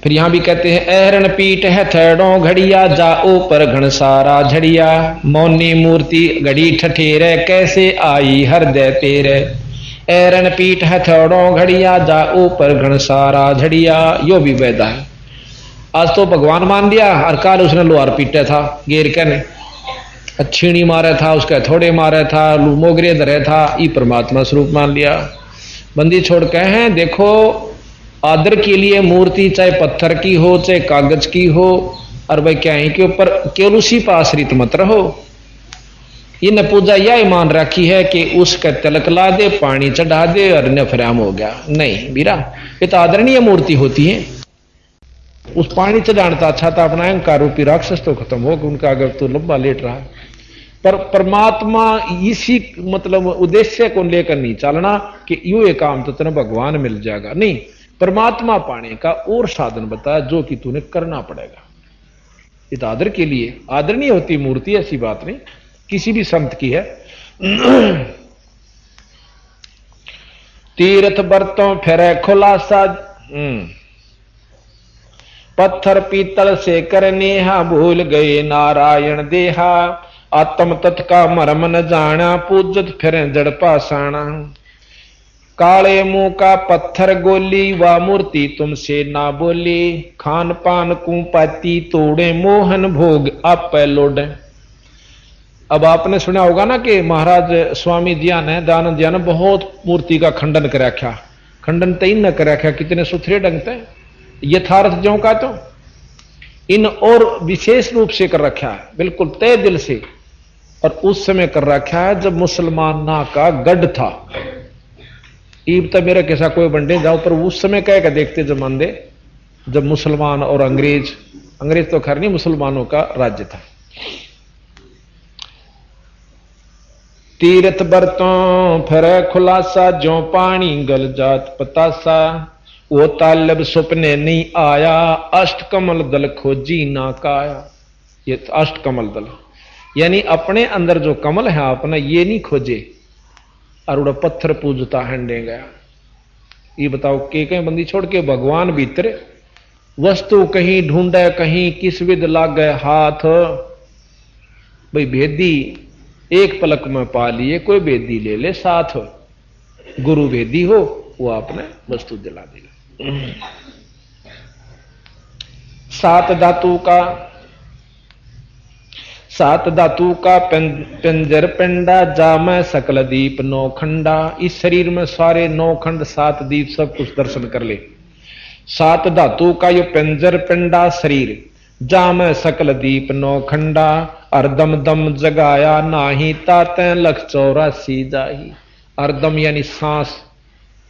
फिर यहां भी कहते हैं ऐरण पीठ है थेड़ों घड़िया जाओ पर घनसारा झड़िया, मौनी मूर्ति घड़ी ठठेरे कैसे आई हृदय तेरे। ऐरण पीठ है थेड़ों घड़िया जाओ पर घनसारा झड़िया, यो भी वैदा है। आज तो भगवान मान लिया और काल उसने लोहार पीटा था गेर के ने, छीणी मारा था उसका थोड़े मारा था, मोगरे धरे था, ये परमात्मा स्वरूप मान लिया। बंदी छोड़ के हैं देखो आदर के लिए मूर्ति चाहे पत्थर की हो चाहे कागज की हो, और भाई क्या है के ऊपर केवल उसी पर आश्रित मत रहो। इन पूजा यह मान रखी है कि उसका तिलक ला दे पानी चढ़ा दे और नफराम हो गया, नहीं बीरा, ये तो आदरणीय मूर्ति होती है। उस पानी चढ़ाना अच्छा था, अपना अहंकार रूपी राक्षस तो खत्म हो गया उनका, अगर तो लंबा लेट रहा। पर परमात्मा इसी मतलब उद्देश्य को लेकर नहीं चलना कि यूं एक काम तो तेरे भगवान मिल जाएगा, नहीं, परमात्मा पाने का और साधन बताया जो कि तूने करना पड़ेगा। इस आदर के लिए आदरणीय होती मूर्ति, ऐसी बात नहीं किसी भी संत की है। तीर्थ बरतों फिर खुलासा, पत्थर पीतल से करनेहा भूल गए नारायण देहा, आत्म तत् का मरम न जाना पूजत फिर जड़ पाषाणा। काले मुंह का पत्थर गोली व मूर्ति तुमसे ना बोली, खान पान कुपाती तोड़े मोहन भोग आप लोडे। अब आपने सुना होगा ना कि महाराज स्वामी जिया ने दयानंद जिया ने बहुत मूर्ति का खंडन कर रखा, खंडन तय न कर रखा, कितने सुथरे ढंग से यथार्थ जो का तो इन और विशेष रूप से कर रखा है, बिल्कुल तय दिल से। और उस समय कर रखा है जब मुसलमान ना का गढ़ था। ईब तो मेरा कैसा कोई बंडे जाओ, पर उस समय कह के देखते जमाने जब मुसलमान और अंग्रेज तो खैर नहीं, मुसलमानों का राज्य था। तीर्थ बरतों फिर खुलासा जो पानी गल जात पतासा, वो तालब सुपने नहीं आया अष्ट कमल दल खोजी ना काया। ये अष्ट कमल दल यानी अपने अंदर जो कमल है अपना ये नहीं खोजे और उड़ा पत्थर पूजता हंडे गया। ये बताओ के कहीं बंदी छोड़ के भगवान भीतर वस्तु कहीं ढूंढे कहीं किस विद लाग गए हाथ। भाई भेदी एक पलक में पा लिए, कोई भेदी ले ले साथ, गुरु भेदी हो वो आपने वस्तु दिला देगा। सात धातु का पिंजर पिंडा जामै सकल दीप नौ खंडा। इस शरीर में सारे 9 खंड 7 दीप सब कुछ दर्शन कर ले। 7 धातु का ये पिंजर पिंडा शरीर, जामै सकल दीप 9 खंडा। अर्दम दम जगाया नाही ताते 184 जाही। अर्दम यानी सांस,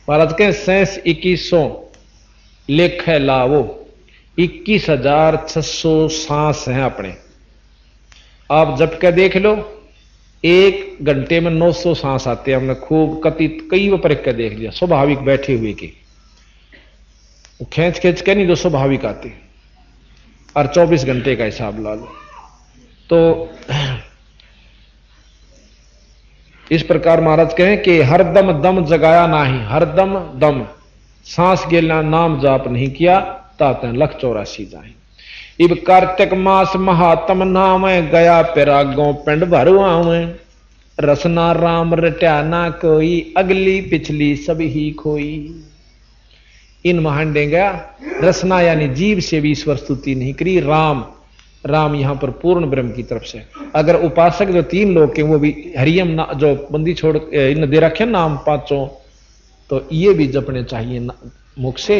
महाराज के सेंस 2100 लेख है लावो, 21,600 सांस हैं अपने। आप जब के देख लो 1 घंटे में 900 सांस आते हैं। हमने खूब कई बार के देख लिया, स्वाभाविक बैठे हुए के खींच खींच के नहीं, जो स्वाभाविक आते। और 24 घंटे का हिसाब ला लो तो इस प्रकार महाराज कहें कि हरदम दम जगाया नाही, हरदम दम सांस गेला नाम जाप नहीं किया ताते 184 जाए। इब कार्तिक मास महात्म नाम गया पिरागों पिंड भरू आवे। रसना राम रट्या ना कोई अगली पिछली सब ही खोई। इन महांडे गया रसना यानी जीव से भी ईश्वर स्तुति नहीं करी। राम राम यहां पर पूर्ण ब्रह्म की तरफ से। अगर उपासक जो 3 लोग के वो भी हरियम ना जो बंदी छोड़ इन दे रखे नाम 5, तो ये भी जपने चाहिए मुख से।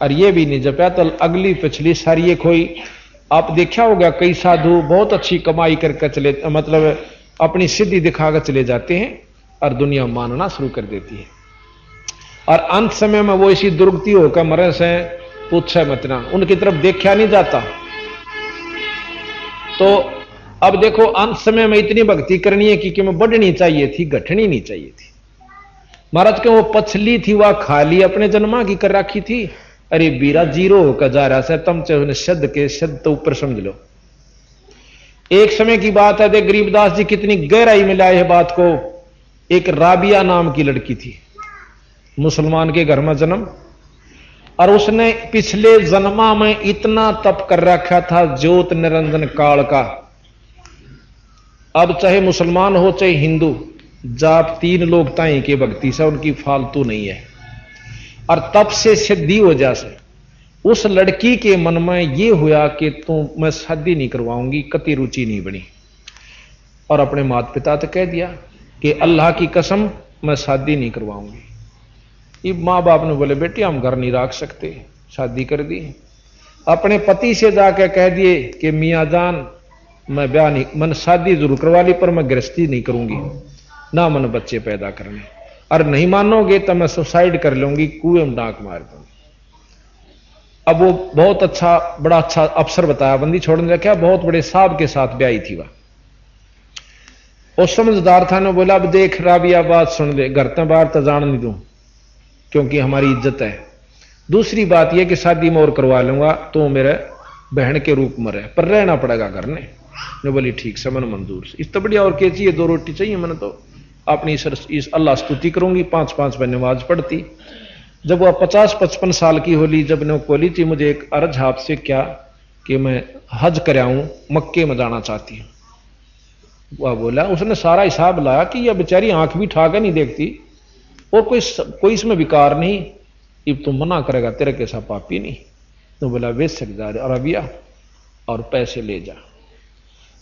और ये भी नहीं जपया तो अगली पिछली सारी ये कोई। आप देखा होगा कई साधु बहुत अच्छी कमाई करके चले, मतलब अपनी सिद्धि दिखाकर चले जाते हैं और दुनिया मानना शुरू कर देती है। और अंत समय में वो इसी दुर्गति होकर मरे से पूछे मतना, उनकी तरफ देखा नहीं जाता। तो अब देखो अंत समय में इतनी भक्ति करनी है कि मैं बढ़नी चाहिए थी, घटनी नहीं चाहिए थी। महाराज के वो पछली थी वह खाली अपने जन्मा की कर रखी थी। अरे बीरा जीरो होकर जा रहा है, तुम चाहे शब्द के शब्द तो ऊपर समझ लो। एक समय की बात है, देख गरीबदास जी कितनी गहराई में लाए है बात को। एक राबिया नाम की लड़की थी, मुसलमान के घर में जन्म, और उसने पिछले जन्मा में इतना तप कर रखा था ज्योत निरंजन काल का। अब चाहे मुसलमान हो चाहे हिंदू, जाप तीन लोग ताई के भक्ति से उनकी फालतू नहीं है। और तप से सिद्धि हो जासे उस लड़की के मन में यह हुआ कि मैं शादी नहीं करवाऊंगी, कति रुचि नहीं बनी। और अपने माता पिता तो कह दिया कि अल्लाह की कसम मैं शादी नहीं करवाऊंगी। ये माँ बाप ने बोले बेटी हम घर नहीं रख सकते, शादी कर दी। अपने पति से जाकर कह दिए कि मियाँ जान मैं ब्याह नहीं, मैंने शादी जरूर करवा ली पर मैं गृहस्थी नहीं करूंगी, ना मैंने बच्चे पैदा करने, और नहीं मानोगे तो मैं सुसाइड कर लूंगी, कुएं में डांक मार दूंगी। अब वो बहुत अच्छा, बड़ा अच्छा अफसर बताया, बंदी छोड़ने रखा, बहुत बड़े साहब के साथ ब्याही थी वह। वो समझदार था ने बोला अब देख राबिया बात सुन ले, घर तो बाहर तो जान नहीं दूं क्योंकि हमारी इज्जत है। दूसरी बात यह कि शादी मैं और करवा लूंगा तो मेरे बहन के रूप में रहे, पर रहना पड़ेगा घर ने बोली ठीक से मन मंजूर से। इस तो बढ़िया और क्या चाहिए, 2 रोटी चाहिए, मैंने तो अपनी इस अल्लाह स्तुति करूंगी, 5-5 बार नमाज पढ़ती। जब वह 50-55 साल की होली, जब ने बोली थी मुझे एक अर्ज आपसे क्या कि मैं हज कर आऊं, मक्के में जाना चाहती हूं। वह बोला, उसने सारा हिसाब लाया कि यह बेचारी आंख भी उठा के नहीं देखती और कोई इसमें विकार नहीं, अब तुम मना करेगा तेरे कैसा पापी नहीं। तो बोला वेच सक जा अरबिया और पैसे ले जा।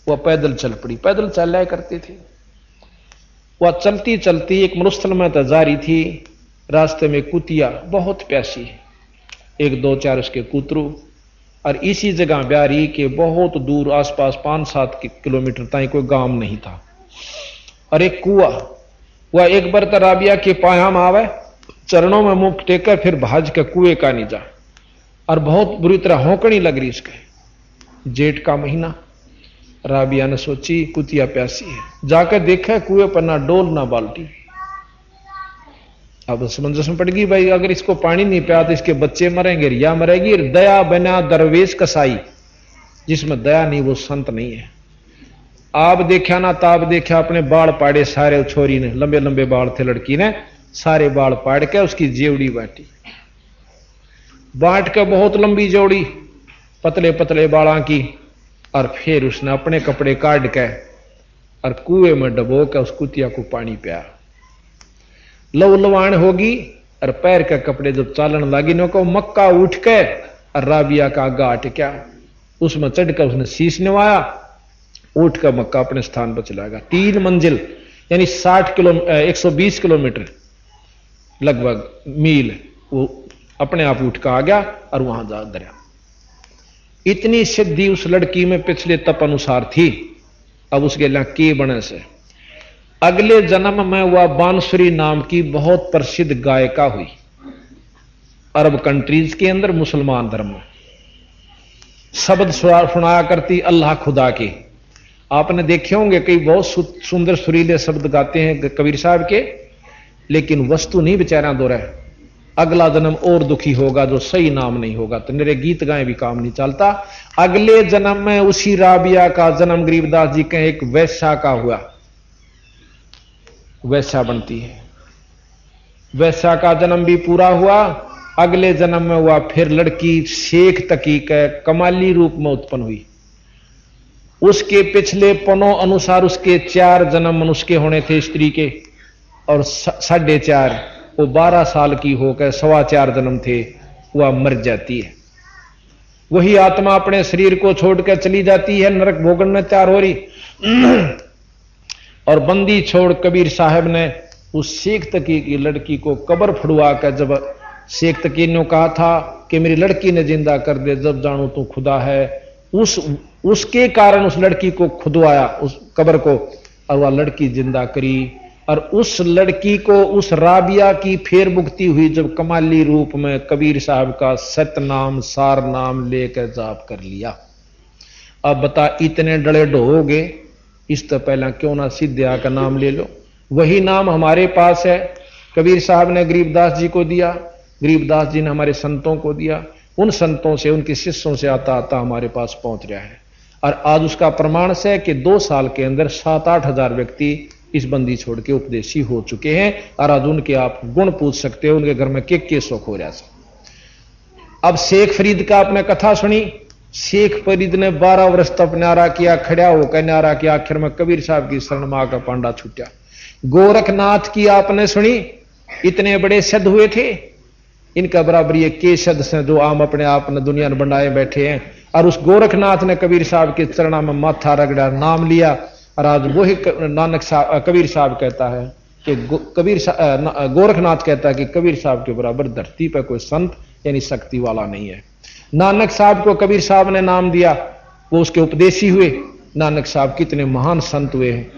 वह पैदल चल पड़ी, पैदल चल करती थी। वह चलती चलती एक मरुस्थल में तजारी थी, रास्ते में कुतिया बहुत प्यासी, 1-2-4 उसके कुतरू, और इसी जगह ब्यारी के बहुत दूर आसपास 5-7 किलोमीटर तक कोई गांव नहीं था। और एक कुआ, वह एक बार तो राबिया के पायाम आवे, चरणों में मुख टेकर फिर भाज के कुएं का नहीं जा, और बहुत बुरी तरह होकनी लग रही इसके। जेठ का महीना, राबिया ने सोची कुतिया प्यासी है, जाकर देखा कुएं पर ना डोल ना बाल्टी। अब समंजस में पड़ गई, भाई अगर इसको पानी नहीं पिया तो इसके बच्चे मरेंगे, रिया मरेगी। दया बना दरवेश कसाई, जिसमें दया नहीं वो संत नहीं है। आप देखा ना ताब देखा, अपने बाल पाड़े सारे छोरी ने, लंबे लंबे बाल थे लड़की ने, सारे बाल पाड़ के उसकी जेवड़ी बांटी, बांट के बहुत लंबी जोड़ी पतले पतले बालों की, और फिर उसने अपने कपड़े काट के और कुएं में डबो के उस कुतिया को पानी पिया। लव लवाण होगी और पैर के कपड़े जब चालन लगी नो को मक्का उठ के और राबिया का गाट क्या उसमें चढ़कर उसने शीश नवाया, उठ कर मक्का अपने स्थान पर चला गया। 3 मंजिल यानी 120 किलोमीटर लगभग मील वो अपने आप उठ कर आ गया और वहां जा दरिया। इतनी सिद्धि उस लड़की में पिछले तप अनुसार थी। अब उसके लिए के बने से अगले जन्म में वह बांसुरी नाम की बहुत प्रसिद्ध गायिका हुई। अरब कंट्रीज के अंदर मुसलमान धर्म में शब्द सुनाया करती अल्लाह खुदा के। आपने देखे होंगे कई बहुत सुंदर सुरीले शब्द गाते हैं कबीर साहब के, लेकिन वस्तु नहीं बेचारा दो रहा। अगला जन्म और दुखी होगा जो सही नाम नहीं होगा, तो मेरे गीत गाए भी काम नहीं चलता। अगले जन्म में उसी राबिया का जन्म गरीबदास जी के एक वैश्या का हुआ, वैश्या बनती है। वैश्या का जन्म भी पूरा हुआ। अगले जन्म में हुआ फिर लड़की शेख तकी के कमाली रूप में उत्पन्न हुई। उसके पिछले पनों अनुसार उसके 4 जन्म मनुष्य के होने थे स्त्री के, और 4.5 वो 12 साल की होकर 4.25 जन्म थे, वह मर जाती है। वही आत्मा अपने शरीर को छोड़कर चली जाती है, नरक भोगन में तैयार हो रही। और बंदी छोड़ कबीर साहब ने उस शेख तकी की लड़की को कब्र फुड़वा कर, जब शेख तकी ने कहा था कि मेरी लड़की ने जिंदा कर दे, जब जानू तू खुदा है, उसके कारण उस लड़की को खुदवाया उस कब्र को, और वह लड़की जिंदा करी। और उस लड़की को उस राबिया की फेर मुक्ति हुई जब कमाली रूप में कबीर साहब का सतनाम सार नाम लेकर जाप कर लिया। अब बता इतने डले ढोगे, इस तो पहला क्यों ना सिद्धिया का नाम ले लो। वही नाम हमारे पास है, कबीर साहब ने गरीबदास जी को दिया, गरीबदास जी ने हमारे संतों को दिया, उन संतों से उनके शिष्यों से आता आता हमारे पास पहुंच रहा है। और आज उसका प्रमाण से कि 2 साल के अंदर 7-8 हजार व्यक्ति इस बंदी छोड़ के उपदेशी हो चुके हैं। और आज उनके आप गुण पूछ सकते हो, उनके घर में के सुख हो रहा है। अब शेख फरीद का आपने कथा सुनी। शेख फरीद ने 12 वर्ष तक न्यारा किया, खड़ा होकर न्यारा किया, आखिर में कबीर साहब की शरण मां का पांडा छूटा। गोरखनाथ की आपने सुनी, इतने बड़े सिद्ध हुए थे, इनका बराबर ये के सिद्ध से जो आम अपने आप ने दुनिया में बनाए बैठे हैं। और उस गोरखनाथ ने कबीर साहब के चरणों में माथा रगड़ा, नाम लिया, और आज वही नानक साहब कबीर साहब कहता है कि गोरखनाथ कहता है कि कबीर साहब के बराबर धरती पर कोई संत यानी शक्ति वाला नहीं है। नानक साहब को कबीर साहब ने नाम दिया, वो उसके उपदेशी हुए। नानक साहब कितने महान संत हुए हैं।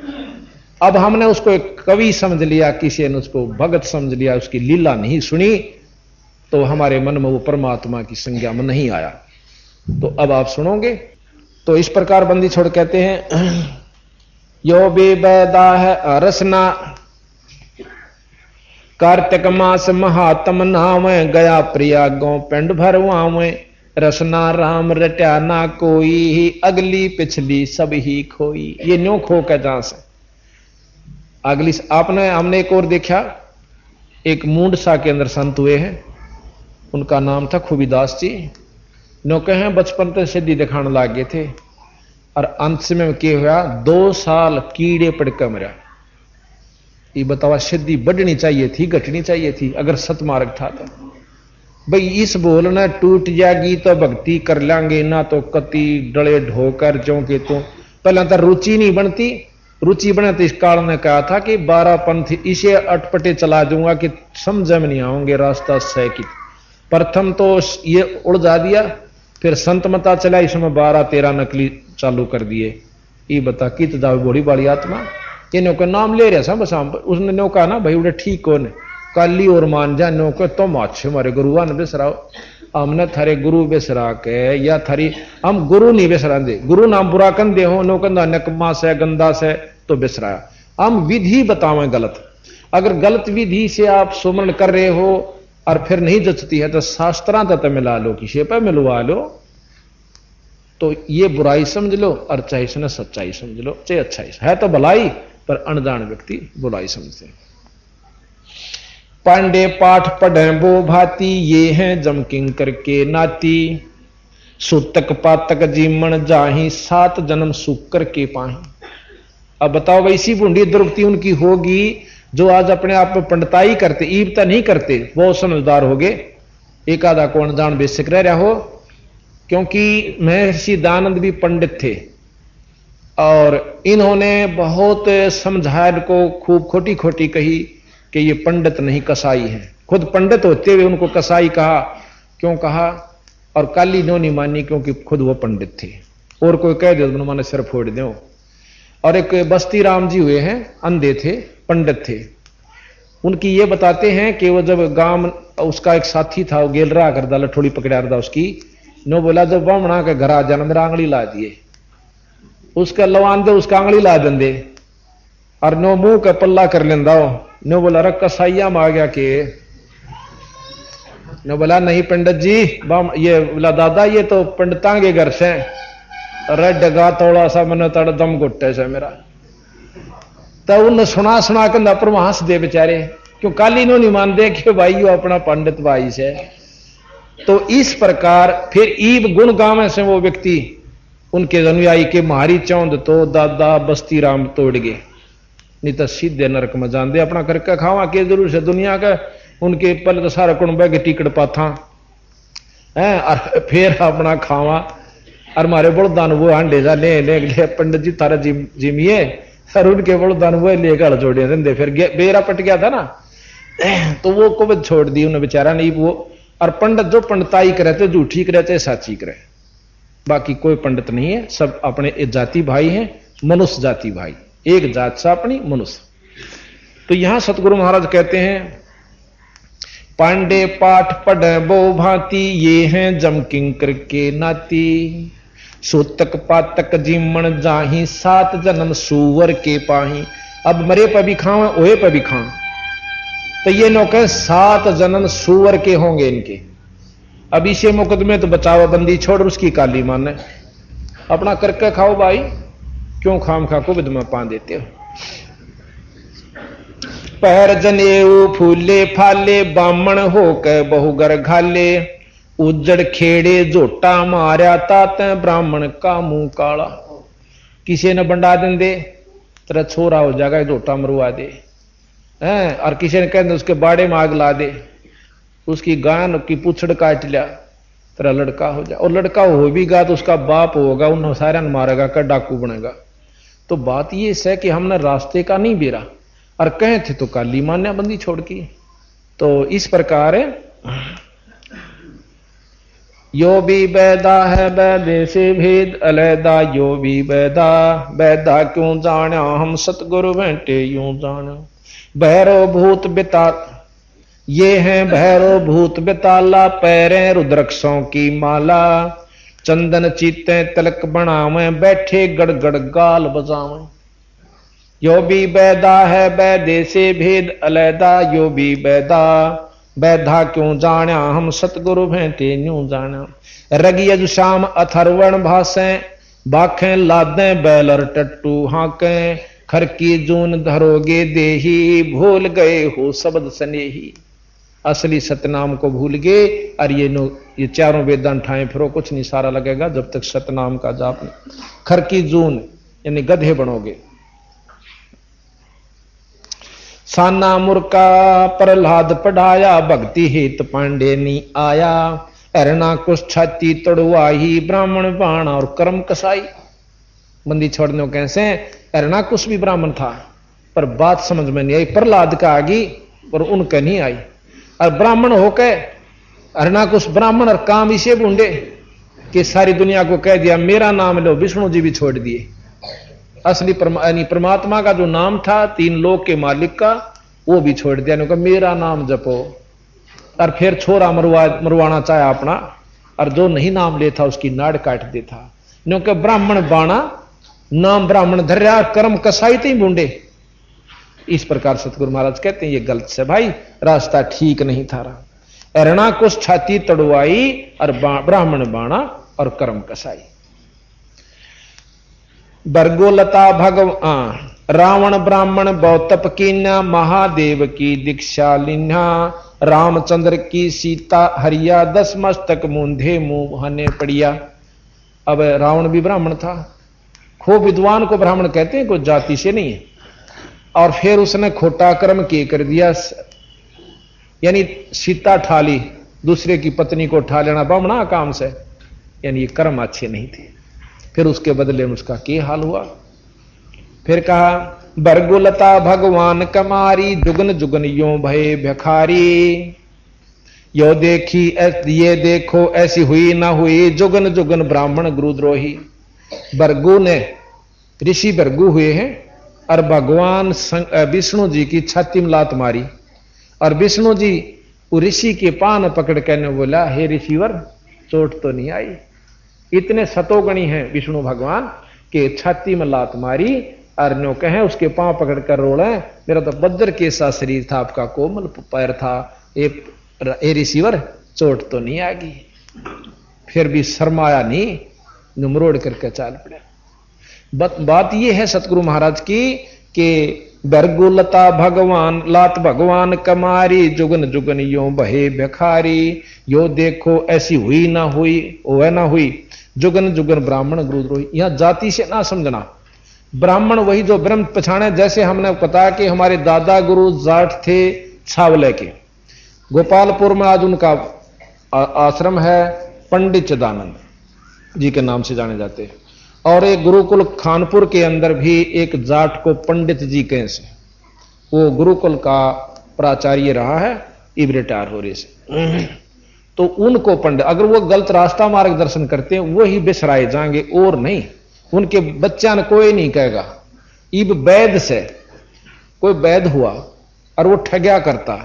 अब हमने उसको एक कवि समझ लिया, किसी ने उसको भगत समझ लिया, उसकी लीला नहीं सुनी, तो हमारे मन में वो परमात्मा की संज्ञा में नहीं आया। तो अब आप सुनोगे तो इस प्रकार बंदी छोड़ कहते हैं, यो बेबदा है रसना कार्तिक मास महात्म नाम गया प्रयागों पिंड भरवावे रसना राम रट्या ना कोई अगली पिछली सब ही खोई। ये न्यों खो के जहां से अगली हमने एक और देखा, एक मूंडसा के अंदर संत हुए हैं, उनका नाम था खूबीदास जी। नो कहे बचपन से सिद्धि दिखाने लग गए थे और अंत में क्या हुआ, 2 साल कीड़े पड़कर मरा। ये बतावा सिद्धि बढ़नी चाहिए थी घटनी चाहिए थी अगर सतमार्ग था तो। भाई इस बोलना टूट जाएगी तो भक्ति कर लेंगे ना, तो कति डले ढोकर जो के तो पहले तो रुचि नहीं बनती। रुचि बने तो इस काल ने कहा था कि 12 पंथ इसे अटपटे चला दूंगा कि समझ में नहीं आओगे रास्ता सह की। प्रथम तो ये उड़जा दिया, फिर संत मता चला, इसमें 12-13 नकली चालू कर दिए। ये बता कि तो बड़ी बड़ी आत्मा ये नो का नाम ले रहा बस हम उसने नो कहा ना भाई उड़े ठीक कौन काली और मान जा नो को तुम अच्छे हमारे गुरुआ ने बेसराओ, हमने थारे गुरु बेसरा के या थारी हम गुरु नहीं बेसरा दे, गुरु नाम बुरा कन दे हो नो कंदा नकमा से गंदा से तो बेसराया। हम विधि बतावे गलत, अगर गलत विधि से आप सुमरण कर रहे हो और फिर नहीं जचती है तो शास्त्रा तक मिला लो, किसी पर मिलवा लो, तो ये बुराई समझ लो और चाहे इसने सच्चाई समझ लो, चाहे अच्छाई है तो भलाई, पर अनजान व्यक्ति बुराई समझते हैं। पांडे पाठ पढ़े वो भांति ये हैं जमकिंग करके नाती सूतक पातक जीमन जाही 7 जन्म सुख करके पाही। अब बताओ वैसी बूंदी दुर्गति उनकी होगी जो आज अपने आप में पंडिताई करते, ईबता नहीं करते, बहुत समझदार हो गए। एक आधा को अनजान बेसिक रह रहा हो, क्योंकि महर्षि दयानंद भी पंडित थे और इन्होंने बहुत समझाया को खूब खोटी खोटी कही कि ये पंडित नहीं कसाई है। खुद पंडित होते हुए उनको कसाई कहा, क्यों कहा, और काली नो नहीं मानी क्योंकि खुद वो पंडित थे। और कोई कह दे तो मैंने सिर फोड़ दो। और एक बस्ती राम जी हुए हैं, अंधे थे, पंडित थे। उनकी ये बताते हैं कि वो जब गांव उसका एक साथी था, वो गेल रहा करदा लठोड़ी पकड़ा था उसकी, नो बोला जब बामणा के घर आ जाना मेरा आंगली ला दिए, उसका लवान दे उसका आंगली ला देंदे और नो मुंह का पल्ला कर लेंदा हो। नो बोला रख कसाइया में आ गया के, नो बोला नहीं पंडित जी, ये बोला दादा ये तो पंडिता के घर से रे डगा थोड़ा सा मन तड़ दम घुट्टे से मेरा। तो उन सुना सुना के पर हंस दे बेचारे, क्यों काली नो नहीं मान दे कि भाई यो अपना पंडित भाई से। तो इस प्रकार फिर ईब गुण गावे से वो व्यक्ति उनके अनुयायी के मारी चौंद तो दादा बस्ती राम तोड़ गए, नहीं तो सीधे नरक में जान दे। अपना करके खावा के जरूर से दुनिया का उनके पहले तो सारा कुंबा के टिकट पाथा है और फिर अपना खावा और मारे बड़दान वो हांडे जा ले पंडित जी तारा जिमिए और उनके बड़दान वो ले गल जोड़े देंदे। फिर बेरा पट गया था ना, तो वो कुबद छोड़ दी उन्हें बेचारा नहीं वो। और पंडित जो पंडिताई करे तो झूठी करे चाहे साची करे, बाकी कोई पंडित नहीं है, सब अपने जाति भाई हैं, मनुष्य जाति भाई, एक जात सा अपनी मनुष्य। तो यहां सतगुरु महाराज कहते हैं पांडे पाठ पढ़े बो भांति ये हैं जमकिंग करके नाती सूतक पातक जीमन जाही 7 जन्म सुवर के पाही। अब मरे पर भी खाओ ओए पर भी खाओ, तो ये नौके 7 जन्म सुवर के होंगे इनके। अब इसे मुकदमे तो बचावा बंदी छोड़ उसकी काली माने, अपना करके खाओ भाई, क्यों खाम खा को विधमा पा देते हो। पैर जनेऊ फूले फाले बामण हो के बहुगर घाले उजड़ खेड़े झोटा मारया ताते ब्राह्मण का मुंह काला। किसी ने बंडा दिन दे तेरा छोरा हो जाएगा, झोटा मरवा दे हैं, और किसी ने कहते उसके बाड़े में आग ला दे, उसकी गान की पूछड़ काट लिया, तेरा लड़का हो जाए। और लड़का हो भी गा तो उसका बाप होगा, उन सारा मारेगा, कर डाकू बनेगा। तो बात ये है कि हमने रास्ते का नहीं बेरा, और कहे थे तो काली मान्या बंदी छोड़ की। तो इस प्रकार यो भी बैदा है बैदे से भेद अलैदा, यो भी बैदा बैदा क्यों जाना हम सतगुरु बैठे यूं जाना। भैरव भूत बिता ये हैं भैरव भूत बिताला, पैरें रुद्रक्षों की माला, चंदन चीते तिलक बनावे, बैठे गड़गड़ गाल बजावे। यो भी बैदा है बैदे से भेद अलैदा, यो भी बैदा बैधा क्यों जाना हम सतगुरु भेंटे न्यू जाना। रगियज शाम अथर्वण भाषे, बाखें लादें बैलर टट्टू हाके, खर की जून धरोगे देही, भूल गए हो शब्द स्नेही। असली सतनाम को भूल गए, और ये चारों वेदांत ठाए फिरो, कुछ नहीं सारा लगेगा जब तक सतनाम का जाप नहीं। खर की जून यानी गधे बनोगे। साना मुर्का प्रहलाद पढ़ाया, भक्ति हित पांडे नी आया, हरणा कुछ छाती तड़वाही, ब्राह्मण बाण और कर्म कसाई। बंदी छोड़ने को कैसे, हरणा कुछ भी ब्राह्मण था, पर बात समझ में नहीं आई, प्रहलाद का आगी पर उनके नहीं आई। और ब्राह्मण होकर हरणा कुछ ब्राह्मण और काम इसे बूंदे कि सारी दुनिया को कह दिया मेरा नाम लो, विष्णु जी भी छोड़ दिए। असली परमात्मा का जो नाम था तीन लोक के मालिक का, वो भी छोड़ दिया, उनका मेरा नाम जपो। और फिर छोरा मरवाना चाहे अपना, और जो नहीं नाम लेता उसकी नाड़ काट देता। क्योंकि ब्राह्मण बाणा नाम ब्राह्मण धर्या, कर्म कसाई थे बूंदे। इस प्रकार सतगुरु महाराज कहते हैं ये गलत से भाई, रास्ता ठीक नहीं था रहा। एरणा कुछ छाती तड़वाई, और ब्राह्मण बाणा और कर्म कसाई। बरगोलता भगवान रावण ब्राह्मण बौतप कीन्या, महादेव की दीक्षा लिन्हा, रामचंद्र की सीता हरिया, 10 मस्तक मूंधे मुंह हने पड़िया। अब रावण भी ब्राह्मण था, खूब विद्वान को ब्राह्मण कहते हैं, कोई जाति से नहीं है। और फिर उसने खोटा कर्म किए कर दिया, यानी सीता ठाली, दूसरे की पत्नी को ठा लेना ब्राह्मणा काम से, यानी ये कर्म अच्छे नहीं थे। फिर उसके बदले में उसका क्या हाल हुआ। फिर कहा बरगुलता भगवान कमारी, जुगन जुगन यो भय भिखारी, यो देखी ये देखो ऐसी हुई ना हुई, जुगन जुगन ब्राह्मण गुरुद्रोही। बरगु ने ऋषि बरगु हुए हैं, और भगवान विष्णु जी की छाती में लात मारी, और विष्णु जी ऋषि के पान पकड़ कर बोला हे ऋषिवर चोट तो नहीं आई। इतने सतोगणी हैं विष्णु भगवान के छाती में लात मारी, और नो कहे उसके पांव पकड़कर रोड़े, मेरा तो बद्र के सा शरीर था, आपका कोमल पैर था, ए ऋषिवर चोट तो नहीं आ गई। फिर भी शर्माया नहीं, नुमरोड़ करके चाल पड़ा। बात यह है सतगुरु महाराज की कि बरगुलता भगवान लात भगवान कमारी, जुगन जुगन यो बहे भिखारी, यो देखो ऐसी हुई ना हुई ओए ना हुई, जुगन जुगन ब्राह्मण गुरुद्रोही। यहां जाति से ना समझना, ब्राह्मण वही जो ब्रह्म पछाणे। जैसे हमने पता कि हमारे दादा गुरु जाट थे छावले के, गोपालपुर में आज उनका आश्रम है, पंडित चिदानंद जी के नाम से जाने जाते हैं। और एक गुरुकुल खानपुर के अंदर भी एक जाट को पंडित जी कहें से, वो गुरुकुल का प्राचार्य रहा है, इब रिटायर हो रहे से। तो उनको पंडित, अगर वो गलत रास्ता मार्गदर्शन करते हैं वही बिसराए जाएंगे और नहीं, उनके बच्चा ने कोई नहीं कहेगा। इब वैद से कोई वैद हुआ और वो ठग्या करता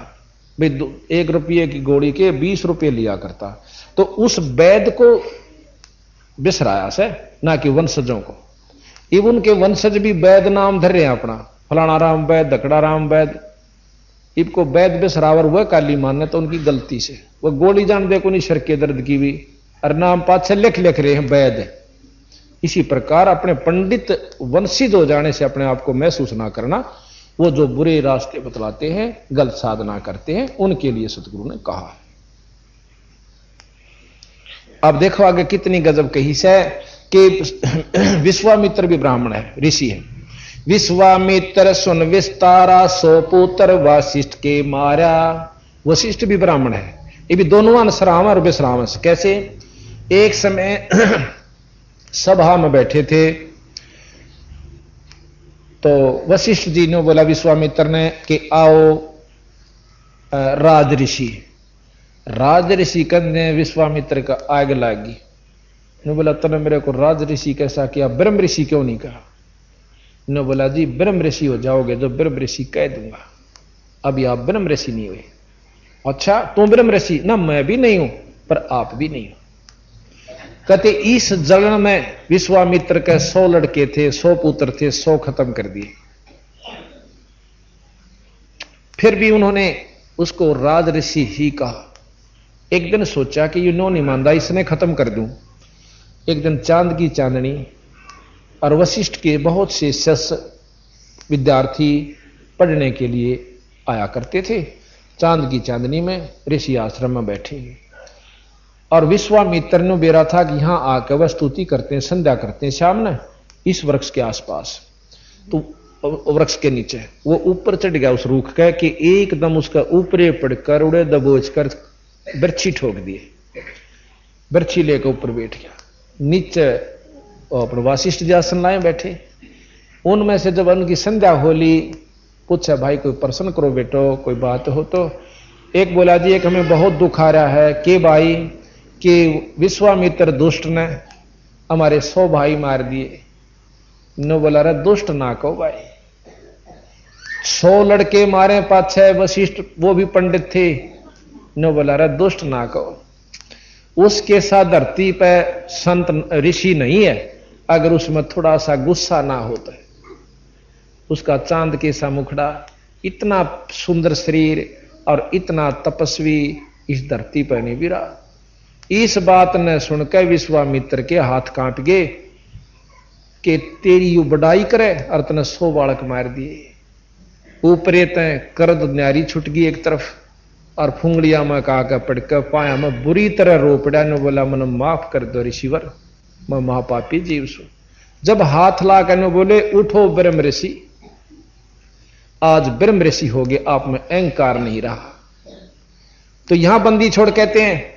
भाई, 1 रुपये की गोली के 20 रुपये लिया करता, तो उस वैद को बिसराया से, ना कि वंशजों को। इब उनके वंशज भी वैद नाम धर रहे हैं अपना, फलाना राम वैद, दकड़ा राम वैद। इब को वैद बिसरावर हुआ काली मानने तो उनकी गलती से, वो गोली जान दे को नहीं सर के दर्द की भी, और नाम पाछे लिख रहे हैं वैद। इसी प्रकार अपने पंडित वंशित हो जाने से अपने आप को महसूस ना करना। वो जो बुरे रास्ते बतलाते हैं, गलत साधना करते हैं, उनके लिए सतगुरु ने कहा। अब देखो आगे कितनी गजब कही से कि विश्वामित्र भी ब्राह्मण है, ऋषि है। विश्वामित्र सुन विस्तारा, सो पुत्र वशिष्ठ के मारा। वशिष्ठ भी ब्राह्मण है, ये भी दोनों अनुसराम और विश्राम। कैसे? एक समय सभा में बैठे थे तो वशिष्ठ जी ने बोला विश्वामित्र ने कि आओ राज ऋषि। राज ऋषि करने विश्वामित्र का आग लागी। ने बोला तूने मेरे को राज ऋषि कैसा किया, ब्रह्म ऋषि क्यों नहीं कहा? ने बोला जी ब्रह्म ऋषि हो जाओगे जो ब्रह्म ऋषि कह दूंगा, अभी आप ब्रह्म ऋषि नहीं हुए। अच्छा तुम ब्रह्म ऋषि? ना मैं भी नहीं हूं पर आप भी नहीं हो। कहते इस जलन में विश्वामित्र के 100 लड़के थे, 100 पुत्र थे, 100 खत्म कर दिए। फिर भी उन्होंने उसको राज ऋषि ही कहा। एक दिन सोचा कि ये नो नहीं मानता, इसने खत्म कर दूं। एक दिन चांद की चांदनी और वशिष्ठ के बहुत से शिष्य विद्यार्थी पढ़ने के लिए आया करते थे। चांद की चांदनी में ऋषि आश्रम में बैठे और विश्वामित्र ने बेरा था कि यहां आकर वह स्तुति करते हैं, संध्या करते हैं शाम ने इस वृक्ष के आसपास। तो वृक्ष के नीचे वो ऊपर चढ़ गया उस रूख का कि एकदम उसका ऊपरे पड़कर उड़े दबोच कर बर्छी ठोक दिए। बर्छी लेकर ऊपर बैठ गया। नीचे अपने वशिष्ठ जी आसन लाए बैठे। उनमें से जब उनकी संध्या होली, पूछा भाई कोई प्रश्न करो बेटो, कोई बात हो तो। एक बोला जी एक हमें बहुत दुख आ रहा है कि भाई कि विश्वामित्र दुष्ट ने हमारे 100 भाई मार दिए। न बोला रहा दुष्ट ना कहो भाई, 100 लड़के मारे पाछे वशिष्ठ वो भी पंडित थे। न बोला रहा दुष्ट ना कहो, उसके साथ धरती पे संत ऋषि नहीं है अगर उसमें थोड़ा सा गुस्सा ना होता है। उसका चांद के सा मुखड़ा, इतना सुंदर शरीर और इतना तपस्वी इस धरती पर नहीं गिरा। इस बात ने सुनकर विश्वामित्र के हाथ कांप गए कि तेरी यू बड़ाई करे और तने 100 बालक मार दिए। ऊपरे तय करद न्यारी छुट गई एक तरफ और फुंगड़िया में काका पड़कर पाया में बुरी तरह रो पड़ा। ने बोला मन माफ कर दो ऋषिवर, मैं महापापी जीव सु। जब हाथ ला कर बोले उठो ब्रह्म ऋषि, आज ब्रह्म ऋषि हो गए, आप में अहंकार नहीं रहा। तो यहां बंदी छोड़ कहते हैं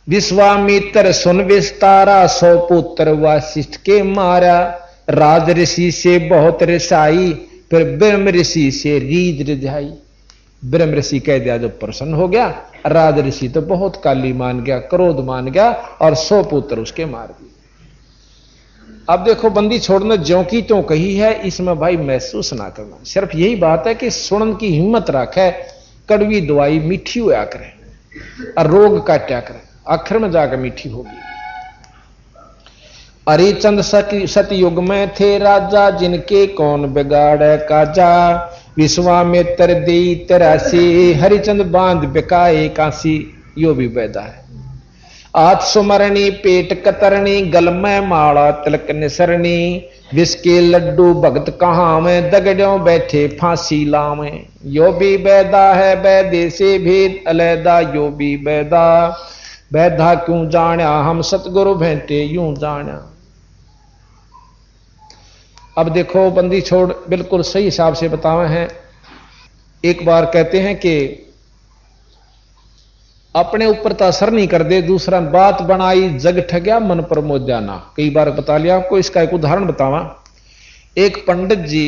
विश्वामित्र सुन विस्तारा, 100 पुत्र वशिष्ठ के मारा। राज ऋषि से बहुत रिसाई, फिर ब्रह्म ऋषि से रीझ रिझाई। ब्रह्म ऋषि कह दिया जो प्रसन्न हो गया, राज ऋषि तो बहुत काली मान गया, क्रोध मान गया और 100 पुत्र उसके मार दिए। अब देखो बंदी छोड़ना ज्यों की त्यों कही है, इसमें भाई महसूस ना करना। सिर्फ यही बात है कि सुनन की हिम्मत रखे, कड़वी दवाई मीठी होया करे और रोग काटा करे, आखिर में जाकर मीठी होगी। हरिचंद सतयुग में थे राजा, जिनके कौन बिगाड़े काजा। विश्वामित्र देई तरासी, हरिचंद बांध बिकाए काशी। यो भी वैदा है। आज सुमरणी पेट कतरनी, गल में माला तिलक निसरनी। विष के लड्डू भगत कहां में, दगड़ों बैठे फांसी लावें। यो भी वैदा है वैदे से भेद अलैदा, यो भी वैदा। वैधा क्यों जाना हम सतगुरु भेंटे यूं जाना। अब देखो बंदी छोड़ बिल्कुल सही हिसाब से बतावे हैं। एक बार कहते हैं कि अपने ऊपर तो असर नहीं कर दे, दूसरा बात बनाई जग ठगया मन पर मोह जाना। कई बार बता लिया आपको, इसका एक उदाहरण बतावा। एक पंडित जी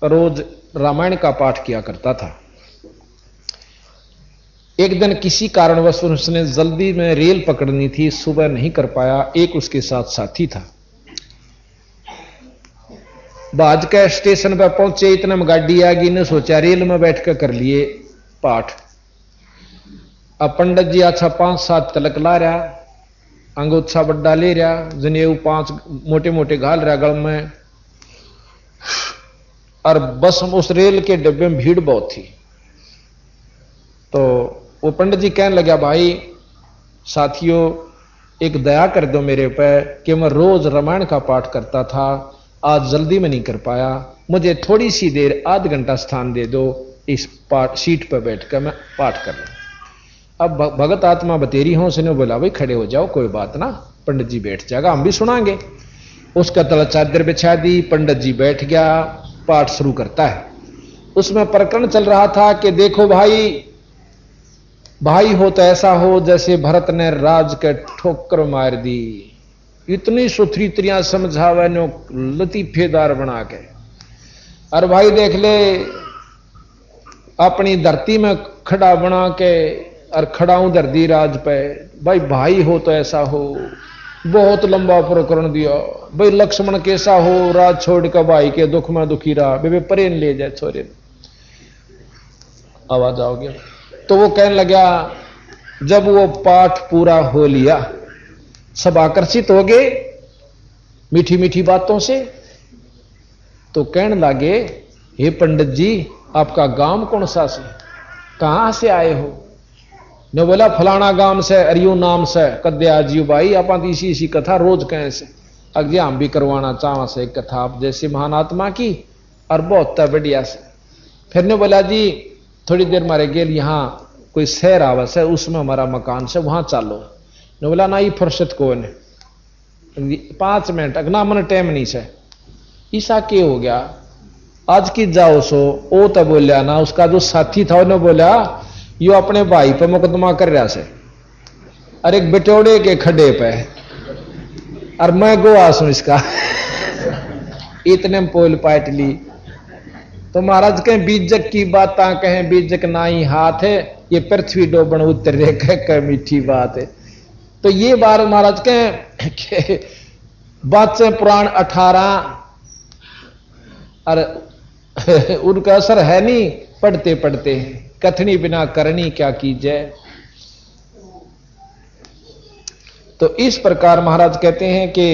रोज रामायण का पाठ किया करता था। एक दिन किसी कारणवश उसने जल्दी में रेल पकड़नी थी, सुबह नहीं कर पाया। एक उसके साथ साथी था। बाज के स्टेशन पर पहुंचे, इतने में गाड़ी आ गई। ने सोचा रेल में बैठ कर लिए पाठ। अब पंडित जी अच्छा 5-7 तलक ला रहा, अंगोछा बड्डा ले रहा, जनेऊ 5 मोटे मोटे घाल रहा गल में। और बस उस रेल के डब्बे में भीड़ बहुत थी। तो वो पंडित जी कहने लगा भाई साथियों एक दया कर दो मेरे पे कि मैं रोज रामायण का पाठ करता था, आज जल्दी में नहीं कर पाया, मुझे थोड़ी सी देर आध घंटा स्थान दे दो, इस पाठ सीट पर बैठकर मैं पाठ कर लूं। अब भगत आत्मा बतेरी हों उसने बोला भाई खड़े हो जाओ, कोई बात ना, पंडित जी बैठ जाएगा, हम भी सुनाएंगे। उसका तला चादर बिछा दी, पंडित जी बैठ गया, पाठ शुरू करता है। उसमें प्रकरण चल रहा था कि देखो भाई, भाई हो तो ऐसा हो जैसे भरत ने राज के ठोकर मार दी, इतनी सुथरी समझावे नो लतीफेदार बना के। और भाई देख ले अपनी धरती में खड़ा बना के और खड़ाऊं धरती राज पे, भाई भाई हो तो ऐसा हो, बहुत लंबा प्रकरण दिया। भाई लक्ष्मण कैसा हो, राज छोड़ कर भाई के दुख में दुखी रहा, बेबे परेन ले जाए छोरे, आवाज आओगे। तो वो कहने लगा, जब वो पाठ पूरा हो लिया, सब आकर्षित हो गए मीठी मीठी बातों से, तो कहने लगे, हे पंडित जी आपका गांव कौन सा से, कहां से आए हो? ने बोला फलाना गांव से, अरियो नाम से, कद्या जी भाई आप इसी कथा रोज कहें से, अगे हम भी करवाना चाह से एक कथा आप जैसे महान आत्मा की, और बहुत बढ़िया से। फिर ने बोला जी थोड़ी देर मारे गेल यहां कोई शहर आवस है, उसमें हमारा मकान से, वहां चालो। ने बोला ना ये फुर्सत को ने 5 मिनट अगना मन टाइम नहीं से। ईसा के हो गया आज की जाओ सो, ओ तो बोलिया ना, उसका जो साथी था उन्होंने बोला यो अपने भाई पे मुकदमा कर रहा से, और एक बिटोड़े के खड्डे पे, और मैं गोवा सू इसका इतने पोल पाट ली। तो महाराज कहें बीजक की बात कहें, बीजक ना ही हाथ है, ये पृथ्वी डोबन उतर रे कह मीठी बात है। तो ये बार महाराज कहें बादशाह पुराण 18 और उनका असर है नहीं, पढ़ते पढ़ते कथनी बिना करनी क्या कीजिए। तो इस प्रकार महाराज कहते हैं कि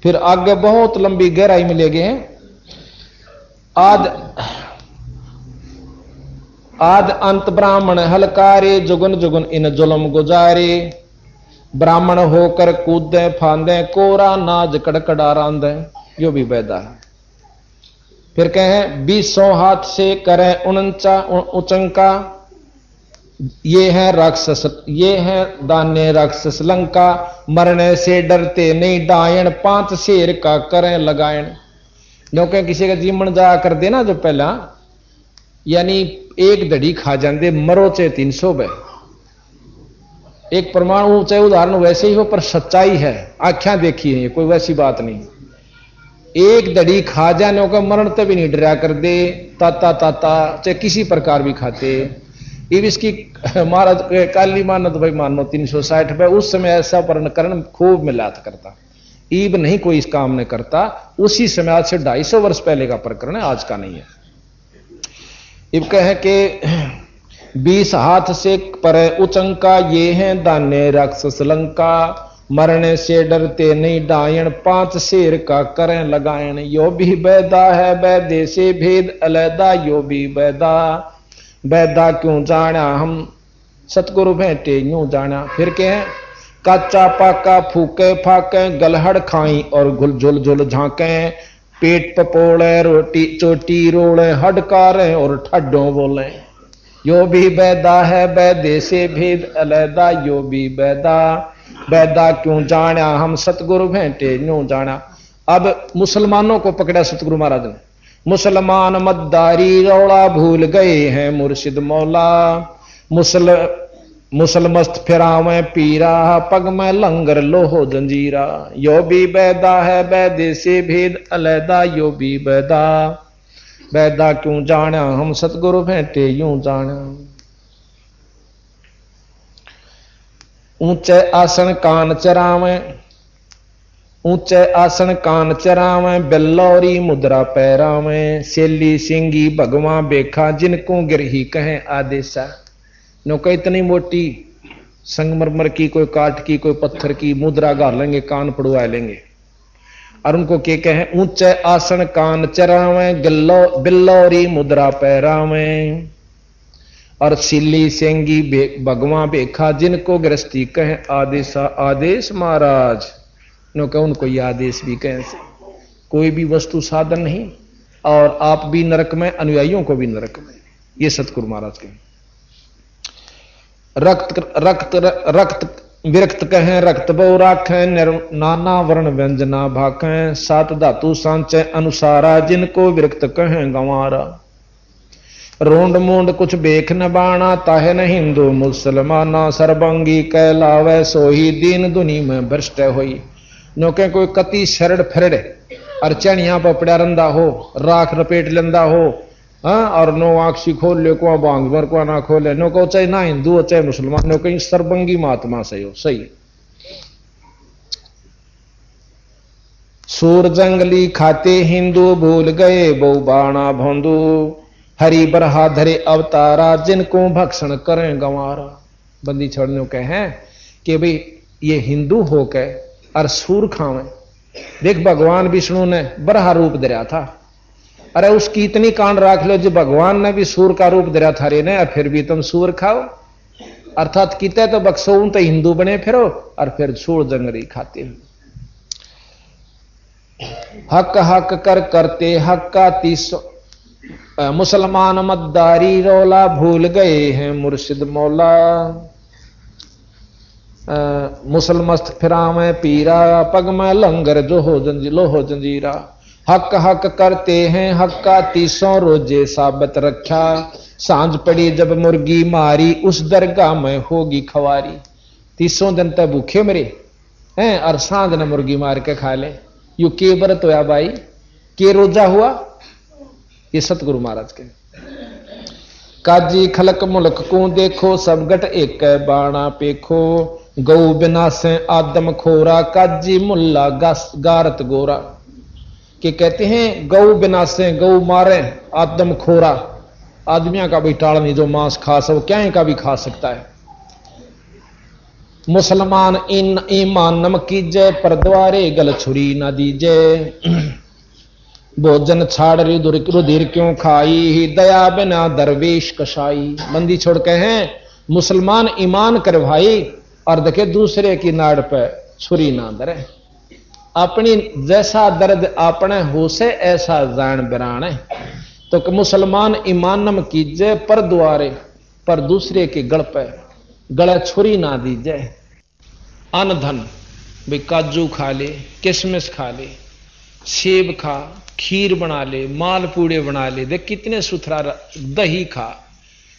फिर आगे बहुत लंबी गहराई में ले गए हैं। आद अंत ब्राह्मण हलकारे, जुगन जुगन इन जुलम गुजारे, ब्राह्मण होकर कूदे फांदे, कोरा नाज कड़कड़ा रांदे, यो भी बैदा है। फिर कहें 20 हाथ से करें उचंका, ये है राक्षस, ये है दान्य राक्षस लंका, मरने से डरते नहीं डायन, 5 शेर का करें लगायन। क्योंकि किसी का जीवन जा कर देना जो पहला, यानी एक दड़ी खा जाते मरो चे 300 बे। एक परमाणु चाहे उदाहरण वैसे ही हो, पर सच्चाई है, आख्या देखी है, कोई वैसी बात नहीं। एक दड़ी खा जाने का मरण तब भी नहीं डरा कर दे, ताता ताता चाहे किसी प्रकार भी खाते। अब इसकी महाराज काली मानो तो भाई मानो 360 पे, उस समय ऐसा करण खूब मिलात करता, ईब नहीं कोई इस काम ने करता। उसी समय आज से 250 वर्ष पहले का प्रकरण है, आज का नहीं है। इब कहे कि 20 हाथ से पर उचंका, ये है दाने राक्षस लंका, मरने से डरते नहीं डायन, 5 शेर का करें लगायन, यो भी बैदा है बैदे से भेद अलैदा, यो भी बैदा बैदा क्यों जाना हम सतगुरु भेंटे यूं जाना। फिर कहें कच्चा पाका फूके फाके, गलहड़ खाई और घुल झुल झुल झांके, पेट पपोड़े रोटी चोटी रोड़े, हडकारे और ठड्डों बोले, यो भी बैदा है बैदे से भेद अलैदा, यो भी बैदा बैदा क्यों जाना हम सतगुरु भेंटे यूं जाना। अब मुसलमानों को पकड़ा सतगुरु महाराज ने, मुसलमान मद्दारी रौला भूल गए हैं मुर्शिद मौला, मुसलमस्त फिरावे पीरा, पग में लंगर लोहो जंजीरा, यो भी बैदा है बैदे से भेद अलैदा, यो भी बैदा बैदा क्यों जाना हम सतगुरु भेंटे यूं जाना। ऊंचे आसन कान चरावे, ऊंचे आसन कान चरावे, बेल्लौरी मुद्रा पैरावे, सेली सिंगी भगवा बेखा, जिनको गिरही कहें आदेशा। नौका इतनी मोटी संगमरमर की, कोई काठ की, कोई पत्थर की मुद्रा गार लेंगे, कान पड़वा लेंगे, और उनको क्या कहें ऊंचे आसन कान चरावे, बिल्लौरी मुद्रा पैरावे, और सिल्ली सेंगी भगवा बेखा, जिनको गृहस्थी कहें आदेशा। आदेश महाराज नो कह उनको ये आदेश भी कहें, कोई भी वस्तु साधन नहीं, और आप भी नरक में, अनुयायियों को भी नरक में, ये सतगुरु महाराज के। रक्त रक्त रक्त विरक्त कहें रक्त बहु राखें, नाना वर्ण व्यंजना भाखें, सात धातु सांचे अनुसारा, जिनको विरक्त कहें गंवारा। रोंड मूंड कुछ बेख न बाणा, ताहे न हिंदू मुसलमाना, सर्वंगी कहलावे सोही, दीन दुनी में भ्रष्ट होई। नौके कोई कति शरड़ फरड़ अरचनिया पर पड़ा रंदा हो, राख रपेट लेंदा हो, हाँ, और नो आंखी खोल ले को बांग भर को ना खोले, नो को चाहे ना हिंदू हो चाहे मुसलमान, नो कहीं सर्वंगी महात्मा सही हो। सही सूर जंगली खाते हिंदू, भूल गए बहु बाणा भोंदू, हरि बरहा धरे अवतारा, जिनको भक्षण करें गंवारा। बंदी छोड़ने के हैं कि भाई ये हिंदू हो के और सूर खावे। देख भगवान विष्णु ने बरहा रूप धरा था, अरे उसकी इतनी कांड राख लो जो भगवान ने भी सूर का रूप धरा था रे ने, और फिर भी तुम सूर खाओ। अर्थात किते तो बक्सो तो हिंदू बने फिरो और फिर सूर जंगली खाते हो। हक हक कर करते हक का 30 मुसलमान मद्दारी रोला, भूल गए हैं मुर्शिद मौला। मुसलमस्त फिरा में पीरा, पग में लंगर जो हो लो हो जंजीरा। हक हक करते हैं हक का 30 रोजे साबत रखा, सांझ पड़ी जब मुर्गी मारी, उस दरगाह में होगी खवारी। 30 दिन तक भूखे मरे हैं और सांझ ने मुर्गी मार के खा ले। यू के व्रत होया भाई, के रोजा हुआ? ये सतगुरु महाराज के। काजी खलक मुल्क को देखो, सब गट एक बाणा पेखो, गौ बिना से आदम खोरा, काजी मुल्ला गारत गोरा। कि कहते हैं गौ बिना से गौ मारे आदम खोरा, आदमिया का भी टाल नहीं जो मांस खा सब क्या का भी खा सकता है। मुसलमान इन ईमान नम कीजय, पर द्वारे गल छुरी ना दीजय। भोजन छाड़ रुधिर क्यों खाई, दया बिना दरवेश कसाई। बंदी छोड़ के हैं मुसलमान ईमान कर भाई, और देखे दूसरे की नाड़ पे छुरी ना दरे। अपनी जैसा दर्द अपने हो से ऐसा जान बिराने। तो मुसलमान ईमान नम कीजय, पर द्वारे पर दूसरे के गल पे गला छुरी ना दीजिए। अन्न धन भाई काजू खा ले, किशमिश खा ले, सेब खा, खीर बना ले, मालपूड़े बना ले, देख कितने सुथरा। दही खा,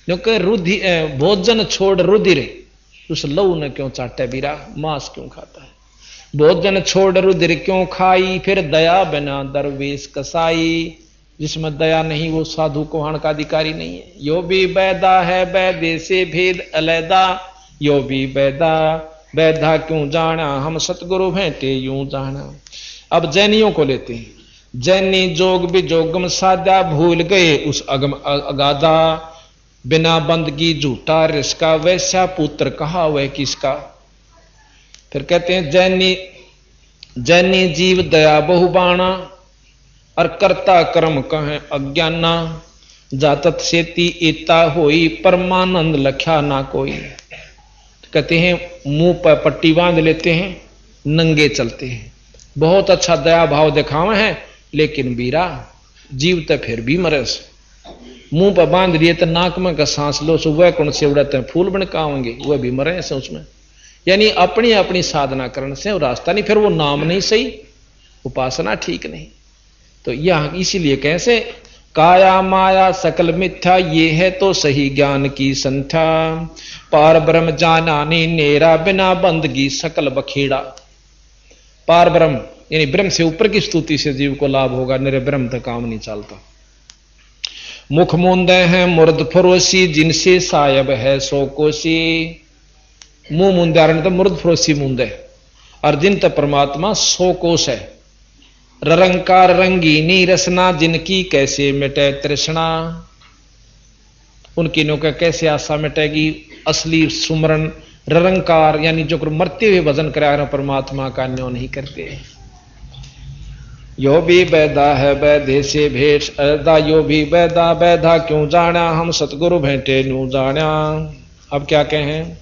क्योंकि रुधि भोजन छोड़ रुधिर, उस लहू ने क्यों चाटे बीरा, मांस क्यों खाता है। भोजन छोड़ रुधिर क्यों खाई, फिर दया बिना दरवेश कसाई। जिसमें दया नहीं वो साधु कोहान का अधिकारी नहीं है। यो भी बैदा है बैदे से भेद अलैदा, यो भी बैदा बैधा क्यों जाना, हम सतगुरु भेंटे यूं जाना। अब जैनियों को लेते हैं। जैनी जोग भी जोगम साधा, भूल गए उस अगम अगाधा। बिना बंदगी झूठा रिश्का, वैसा पुत्र कहा वह किसका। फिर कहते हैं जैनी जीव दया बहुबाणा, और करता कर्म कहें अज्ञाना। जातत सेती एता होई, परमानंद लख्या ना कोई। कहते हैं मुंह पर पट्टी बांध लेते हैं, नंगे चलते हैं, बहुत अच्छा दया भाव दिखावे हैं, लेकिन बीरा जीव तो फिर भी मरस। मुंह पर बांध लिए तो नाक में का सांस लो, सुबह कौन से उड़ाते हैं फूल बन कावेंगे, वह भी मरे से उसमें। यानी अपनी अपनी साधना करने से रास्ता नहीं, फिर वो नाम नहीं सही, उपासना ठीक नहीं। तो यह इसीलिए कैसे काया माया सकल मिथ्या, ये है तो सही ज्ञान की संख्या। पार ब्रह्म जानानी नेरा, बिना बंदगी सकल बखेड़ा। पार ब्रह्म यानी ब्रह्म से ऊपर की स्तुति से जीव को लाभ होगा, मेरे ब्रह्म तक काम नहीं चलता। मुख मूंदे हैं मुर्द फरोसी, जिनसे सायब है सो कोसी। मुंह मुंदारण तो मुर्द फरोसी मूंदे, और जिन तक परमात्मा 100 कोश है। रंकार रंगीनी रसना, जिनकी कैसे मिटे तृष्णा। उनकी नौका कैसे आशा मिटेगी। असली सुमरन रंकार यानी जो मरते हुए भजन करा परमात्मा का न्यो नहीं करते। यो भी बैदा है बैधे से भेष अदा, यो भी बैदा बैधा क्यों जाना, हम सतगुरु भेंटे न्यू जाना। अब क्या कहें।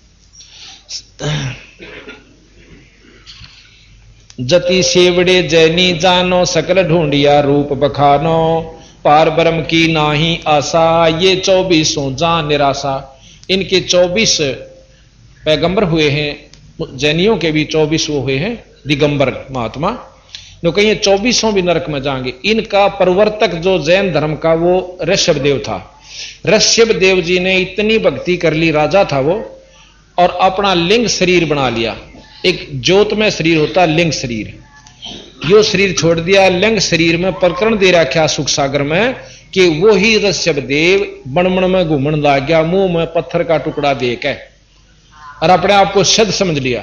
जति सेवड़े जैनी जानो, सकल ढूंढिया रूप बखानो। पार ब्रह्म की नाही आशा, ये 24 जान निराशा। इनके 24 पैगंबर हुए हैं। जैनियों के भी 24 वो हुए हैं दिगंबर महात्मा, जो कहीं 24 भी नरक में जाएंगे। इनका प्रवर्तक जो जैन धर्म का वो ऋषभ देव था। ऋषभ देव जी ने इतनी भक्ति कर ली, राजा था वो, और अपना लिंग शरीर बना लिया। एक ज्योत में शरीर होता लिंग शरीर, यो शरीर छोड़ दिया। लिंग शरीर में प्रकरण दे रखा सुख सागर में कि वो ही ऋषभ देव बनमण में घूमने लग गया, मुंह में पत्थर का टुकड़ा देके, और अपने आप को सिद्ध समझ लिया।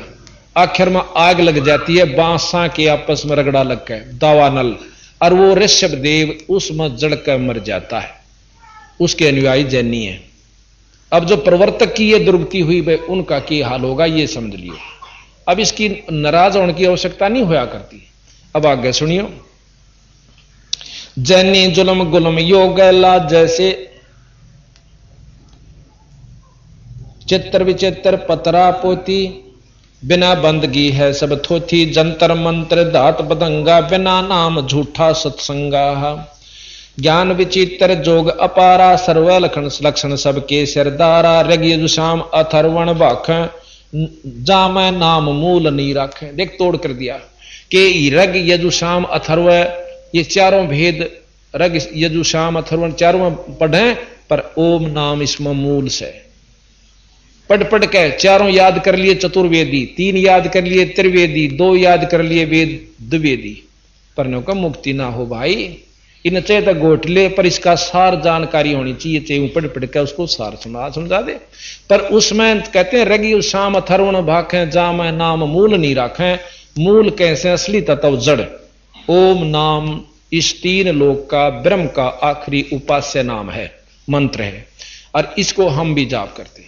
आखिर में आग लग जाती है, बांसा के आपस में रगड़ा लग गए दावानल, और वो ऋषभ देव उसमें जड़कर मर जाता है। उसके अनुयायी जैनी है। अब जो प्रवर्तक की ये दुर्गति हुई भाई, उनका क्या हाल होगा ये समझ लियो। अब इसकी नाराज होने की आवश्यकता नहीं होया करती। अब आगे सुनियो। जैनी जुलम गुलम योग ला, जैसे चित्र विचित्र पतरा पोती, बिना बंदगी है सब थोथी, जंतर मंत्र धात बदंगा, बिना नाम झूठा सत्संगा। ज्ञान विचित्र जोग अपारा, सर्व लक्षण सबके सिरदारा, रग यजुषाम अथर्वण भाख, जाम नाम मूल नहीं राखे। देख तोड़ कर दिया कि रग यजुषाम अथर्व, ये चारों भेद रग यजुषाम अथर्वण चारों पढ़े, पर ओम नाम इसमें मूल से पढ़ के चारों याद कर लिए चतुर्वेदी, 3 याद कर लिए त्रिवेदी, 2 याद कर लिए वेद द्विवेदी, पर नो का मुक्ति ना हो भाई। इन चाहे तो गोटले, पर इसका सार जानकारी होनी चाहिए, चाहे पढ़ के उसको सार समझा दे। पर उसमें कहते हैं रगी शाम अथर्वण भाखें, जाम नाम मूल नहीं राखें। मूल कैसे? असली तत्व जड़। ओम नाम इस 3 लोक का ब्रह्म का आखिरी उपास्य नाम है, मंत्र है, और इसको हम भी जाप करते हैं।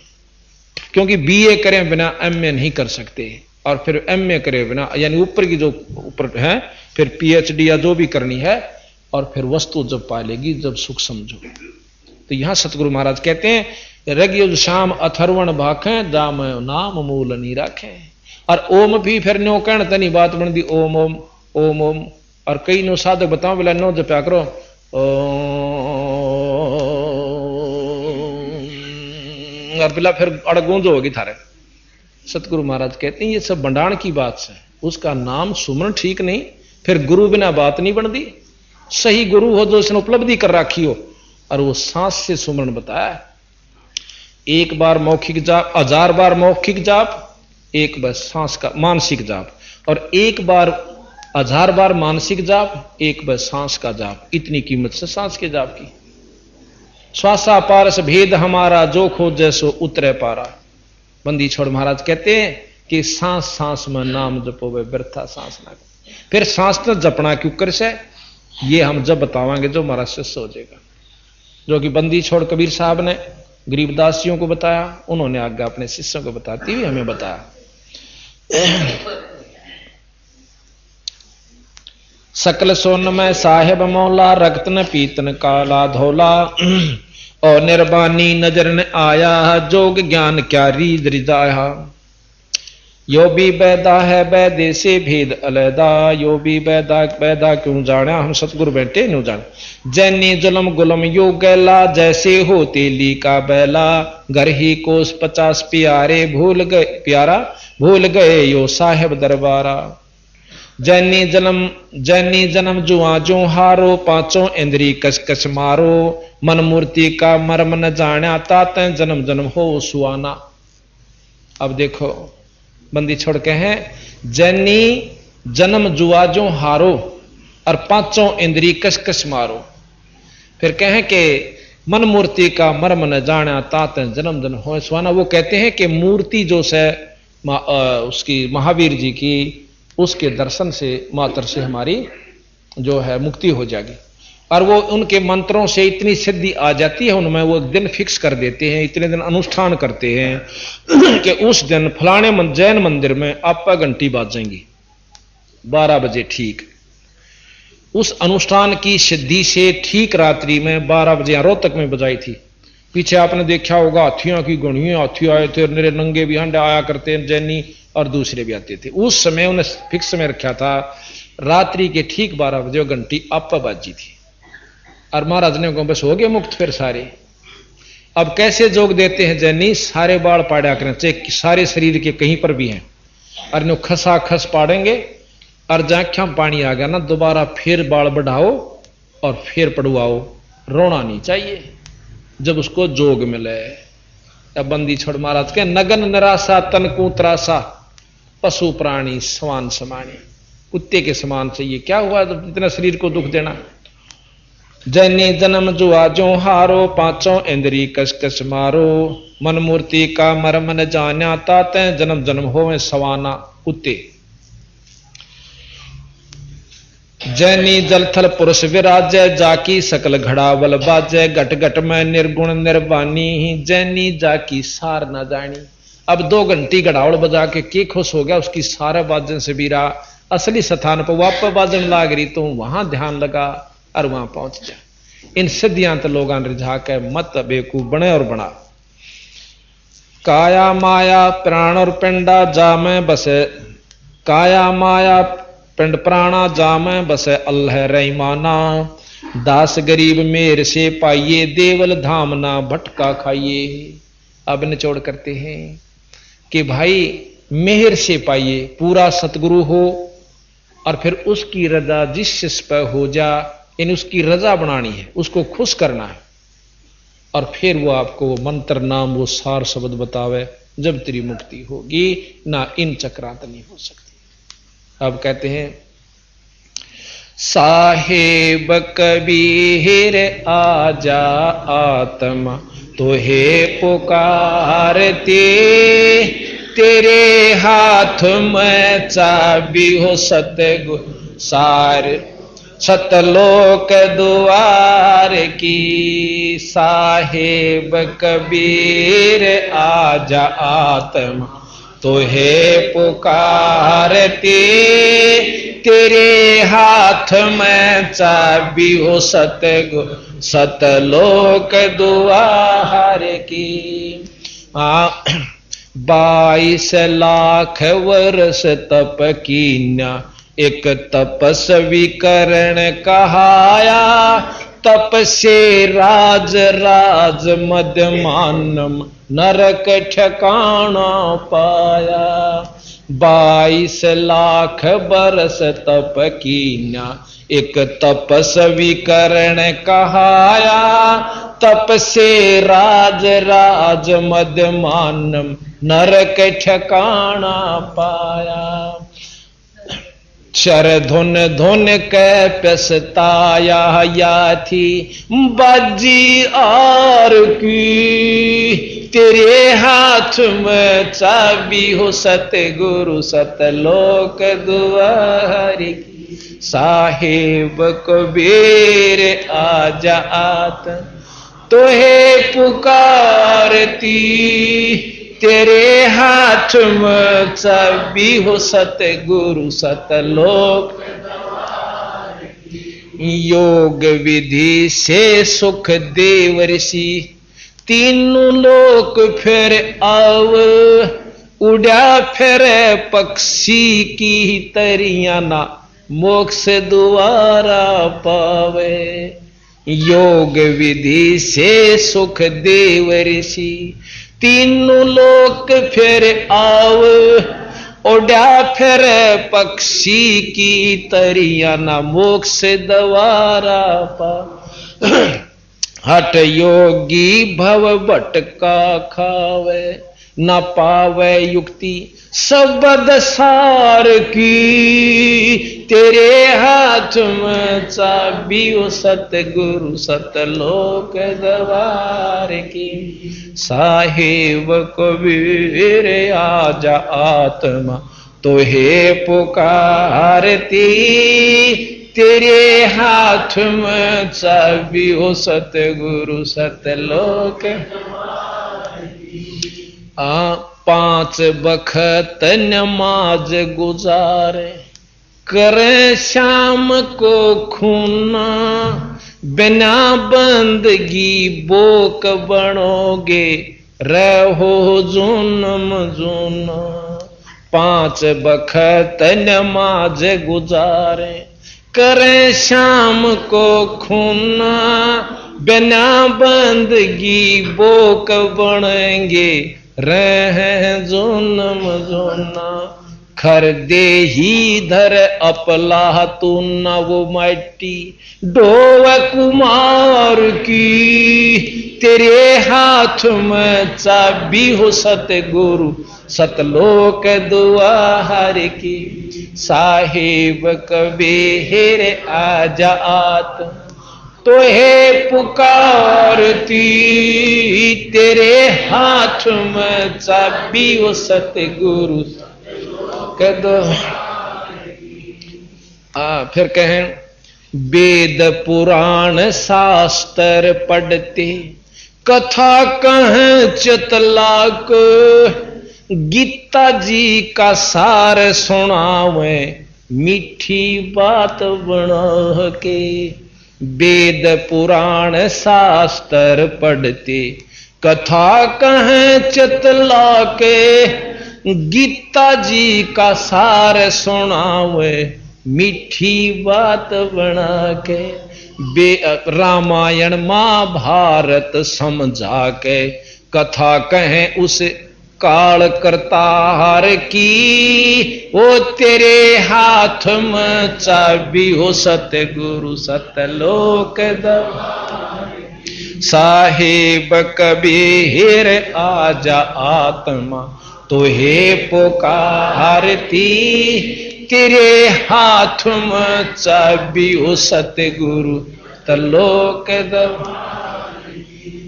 क्योंकि बीए करें बिना एमए नहीं कर सकते, और फिर एमए करे बिना, यानी ऊपर की जो ऊपर है, फिर पीएचडी या जो भी करनी है, और फिर वस्तु जब पालेगी जब सुख समझो। तो यहां सतगुरु महाराज कहते हैं रग शाम अथर्वण भाखें, जाम नाम मूल नहीं राखें। और ओम भी फिर नो कहने तनी बात बन दी, ओम ओम ओम ओम। और कई नो साधक बताओ बोला नो जप्या करो और बिला फिर अड़गूंज होगी थारे। सतगुरु महाराज कहते हैं ये सब भंडाण की बात है, उसका नाम सुमरण ठीक नहीं, फिर गुरु बिना बात नहीं बनती। सही गुरु हो जो इसने उपलब्धि कर रखी हो, और वो सांस से सुमरण बताया। 1 बार मौखिक जाप, 1000 बार मौखिक जाप, 1 बार सांस का मानसिक जाप, और 1 बार 1000 बार मानसिक जाप, 1 बार सांस का जाप। इतनी कीमत से सांस के जाप की। श्वासा पारस भेद हमारा, जो खोजे सो उतरे पारा। बंदी छोड़ महाराज कहते हैं कि सांस सांस में नाम जपो वे व्यर्था सांस ना। फिर सांस तो जपना क्यों कर से, ये हम जब बतावांगे जो हमारा शिष्य हो जाएगा। जो कि बंदी छोड़ कबीर साहब ने गरीबदासियों को बताया, उन्होंने आगे अपने शिष्यों को बताती हुई हमें बताया। सकल सोन में साहेब मौला, रक्त न पीतन काला धोला, और निर्बानी नजर न आया, जोग ज्ञान क्या रीद रिजाया। यो भी बैदा है बैदे से भेद अलैदा, यो भी बैदा बैदा क्यों जाना, हम सतगुरु बैठे न्यू जान। जैनी जुलम गुलम यो गैला, जैसे हो तेली का बैला, घर ही कोस 50 प्यारे, भूल गए प्यारा भूल गए यो साहेब दरबारा। जैनी जन्म जुआ जो हारो, 5 इंद्री कस कस मारो, मन मूर्ति का मर्म न जाना, तात जन्म जन्म हो सुआना। अब देखो बंदी छोड़ के हैं, जैनी जन्म जुआ जो हारो, और 5 इंद्री कस कस मारो। फिर कहें कि मन मूर्ति का मर्म न जाना, तात जन्म जन्म हो सुआना। वो कहते हैं कि मूर्ति जो से उसकी महावीर जी की, उसके दर्शन से मात्र से हमारी जो है मुक्ति हो जाएगी। और वो उनके मंत्रों से इतनी सिद्धि आ जाती है उनमें, वो दिन फिक्स कर देते हैं, इतने दिन अनुष्ठान करते हैं कि उस दिन फलाने जैन मंदिर में आपका घंटी बाजेंगी 12 बजे ठीक। उस अनुष्ठान की सिद्धि से ठीक रात्रि में 12 बजे रोहतक में बजाई थी। पीछे आपने देखा होगा हाथियों की गणियों, हाथी आए थे, मेरे नंगे भी हंडे आया करते हैं जैनी, और दूसरे भी आते थे। उस समय उन्हें फिक्स में रखा था, रात्रि के ठीक 12 बजे घंटी आपा बाजी थी। और महाराज ने कहा बस हो गए मुक्त फिर सारे। अब कैसे जोग देते हैं जैनी, सारे बाल पाड़ा करें, चाहे सारे शरीर के कहीं पर भी हैं, और नो खसा खस पाड़ेंगे, और जाख्या पानी आ गया ना, दोबारा फिर बाल बढ़ाओ और फिर पड़वाओ। रोना नहीं चाहिए जब उसको जोग मिले। अब बंदी छोड़ महाराज के नगन निराशा तन को त्रासा, पशु प्राणी समान समानी, कुत्ते के समान चाहिए। क्या हुआ इतना शरीर को दुख देना। जैनी जन्म जुआ जो हारो, पांचों इंद्री कस कस मारो, मन मूर्ति का मर्म न जान्या, ताते जन्म जन्म होवे सवाना कुत्ते। जैनी जलथल पुरुष विराजय, जाकी सकल घड़ा बल बाजय, घट घट में निर्गुण निर्वाणी, जैनी जाकी सार न जानी। अब 2 घंटी घड़ावल बजा के खुश हो गया, उसकी सारा बाजन से बीरा असली स्थान पर वापस बाजन लाग रही, तो वहां ध्यान लगा और वहां पहुंच जा। इन सिद्धियां तो लोग रिझा के मत बेकूफ बने और बना। काया माया प्राण और पिंडा जा में बसे, काया माया पिंड प्राणा जा में बसे, अल्लाह रहीमाना, दास गरीब मेर से पाइये, देवल धाम ना भटका खाइए। अब निचोड़ करते हैं कि भाई मेहर से पाइए, पूरा सतगुरु हो और फिर उसकी रजा जिस शिष्य पर हो जा, इन उसकी रजा बनानी है, उसको खुश करना है, और फिर वो आपको वो मंत्र नाम वो सार शब्द बतावे, जब तेरी मुक्ति होगी ना इन चक्रांत नहीं हो सकती। अब कहते हैं साहेब कबीर आजा आत्मा तोहे पुकारते, तेरे हाथ में चाबी हो सतगुरु सार सतलोक द्वार की। साहेब कबीर आजा आत्मा तोहे पुकारते, तेरे हाथ में चाबी हो सतगुरु सतलोक द्वार की। 22 लाख वर्ष तप कीन्या, एक तपस्वी करण कहाया, तप से राज राज मध्यमानम नरक ठिकाना पाया। 22 लाख बरस तप कीन्या, एक तपस्वी करण कहाया, तप से राज राज मध्यमानम नरक ठिकाना पाया। चर धुन धुन कै पछताया, या थी बाजी आर की, तेरे हाथ में चाबी हो सतगुरु सतलोक द्वार की। साहेब कबीर आजा आत्मा तोहे पुकारती, तेरे हाथ में चाबी हो सतगुरु सतलोक। योग विधि से सुख देव ऋषि, तीनों लोक फिर आव, उड़ा फिर पक्षी की तरिया ना, मोक्ष द्वारा पावे। योग विधि से सुख देव ऋषि, तीनों लोक फिर आव, उड़ा फिर पक्षी की तरिया ना, मोक्ष द्वारा पा। हट योगी भव भटका खावे, न पावे युक्ति शब्द सार की, तेरे हाथ में चाबी हो सतगुरु सतलोक द्वार की। साहेब कबीर आजा आत्मा तोहे पुकारती, तेरे हाथ में चाबी हो सतगुरु सतलोक। 5 बखत नमाज गुजारे, करे शाम को खूना, बिना बंदगी बोक बनोगे, रहो जुनम जुना। 5 बखत नमाज गुजारे, करे शाम को खूना, बिना बंदगी बोक बनेंगे रह जोनम जोना खर दे ही धर अपला तू न वो माटी डोव कुमार की तेरे हाथ में चाबी हो सतगुरु सतलोक दुआर की साहिब कबीर आजा आत्मा तो हे पुकारती तेरे हाथ में चाबी हो सतगुरु कदो फिर कहें वेद पुराण शास्त्र पढ़ते कथा कहें चितलाक गीता जी का सार सुनावे मीठी बात बना के वेद पुराण शास्त्र पढ़ते कथा कहें चितला के गीता जी का सार सुनावे मीठी बात बना के रामायण महाभारत समझा के कथा कहें उस काल करतार की वो तेरे हाथ में चाबी हो सतगुरु सतलोक साहिब कबीर आजा आत्मा तो हे पुकारती तेरे हाथ में चाबी हो सतगुरु तलोक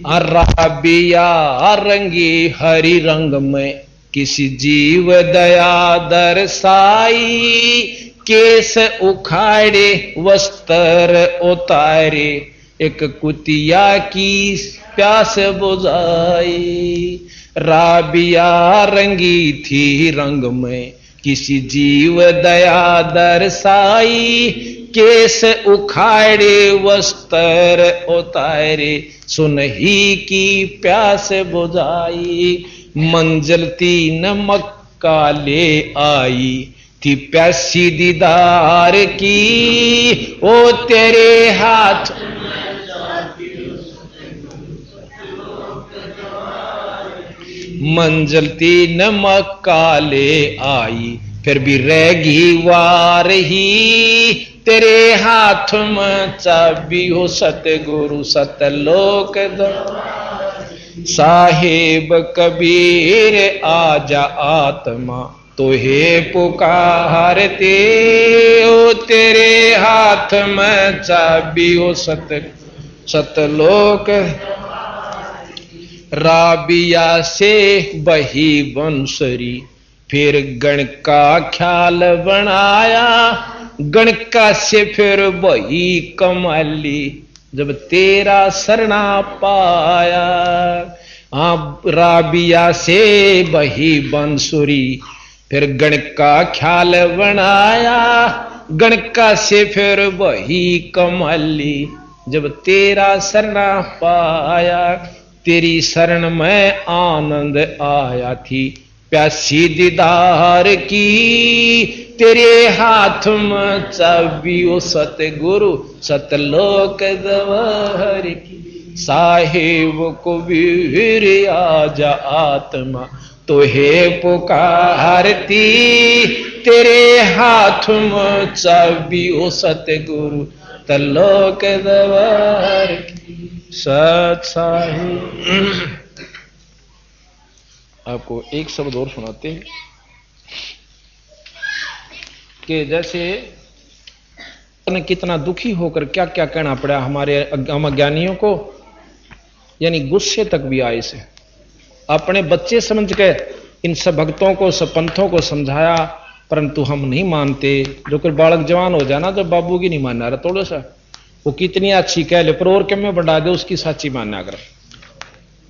राबिया रंगी हरि रंग में किसी जीव दया दर्शाई केस उखाड़े वस्त्र उतारे एक कुतिया की प्यास बुझाई राबिया रंगी थी रंग में किसी जीव दया दर्शाई केस उखाड़े वस्त्र उतारे सुनही की प्यास बुझाई मंजिल तीन मक्का ले आई थी प्यासी दीदार की ओ तेरे हाथ मंजिल तीन मक्का ले आई फिर भी रहेगी वार ही तेरे हाथ में चाबी हो सतगुरु सतलोक साहिब कबीर आजा आत्मा तो हे पुकारते ओ तेरे हाथ में चाबी हो सतलोक राबिया से बही बंसरी फिर गण का ख्याल बनाया गणका से फिर बही कमाली जब तेरा सरना पाया राबिया से बही बंसुरी फिर गण का ख्याल बनाया गणका से फिर बही कमाली जब तेरा सरना पाया तेरी शरण में आनंद आया थी प्यासी दीदार की तेरे हाथ में चाबी ओ सतगुरु सतलोक दवार की साहिब कबीर आजा आत्मा तो हे पुकारती तेरे हाथ में चाबी ओ सतगुरु तलोक दवार की सत साहिब। आपको एक शब्द और सुनाते हैं कि जैसे कितना दुखी होकर क्या क्या कहना पड़ा हमारे हम अज्ञानियों को, यानी गुस्से तक भी आए से अपने बच्चे समझ के इन सब भक्तों को सब पंथों को समझाया, परंतु हम नहीं मानते। जो कोई बालक जवान हो जाना तो बाबू की नहीं मानना रहा, थोड़ा सा वो कितनी अच्छी कह ले पर और कम में बढ़ा दे उसकी साची मानना कर,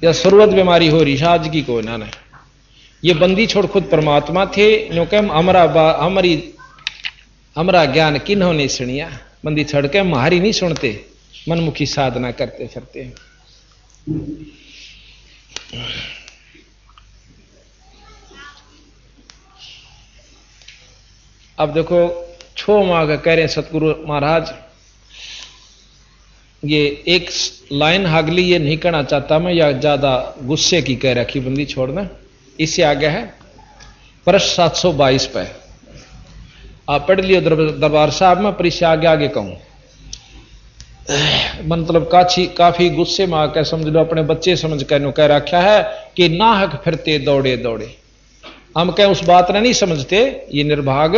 या सुरवत बीमारी हो रही आज की कोई ना। ये बंदी छोड़ खुद परमात्मा थे, नो कह हमारा ज्ञान किन्होंने सुनिया, बंदी छड़ के हमारी नहीं सुनते, मनमुखी साधना करते फिरते हैं। अब देखो छो माह का कह रहे हैं सतगुरु महाराज ये एक लाइन हागली ये नहीं कहना चाहता मैं, या ज्यादा गुस्से की कह रखी बंदी छोड़ना। इससे आगे है पृष्ठ 722 पे आप पढ़ लियो दरबार साहब में, पर इससे आगे आगे कहूं मतलब काफी गुस्से में आकर समझ लो अपने बच्चे समझ कर कह रखा है कि ना हक फिरते दौड़े दौड़े। हम कह उस बात ने नहीं समझते, ये निर्भाग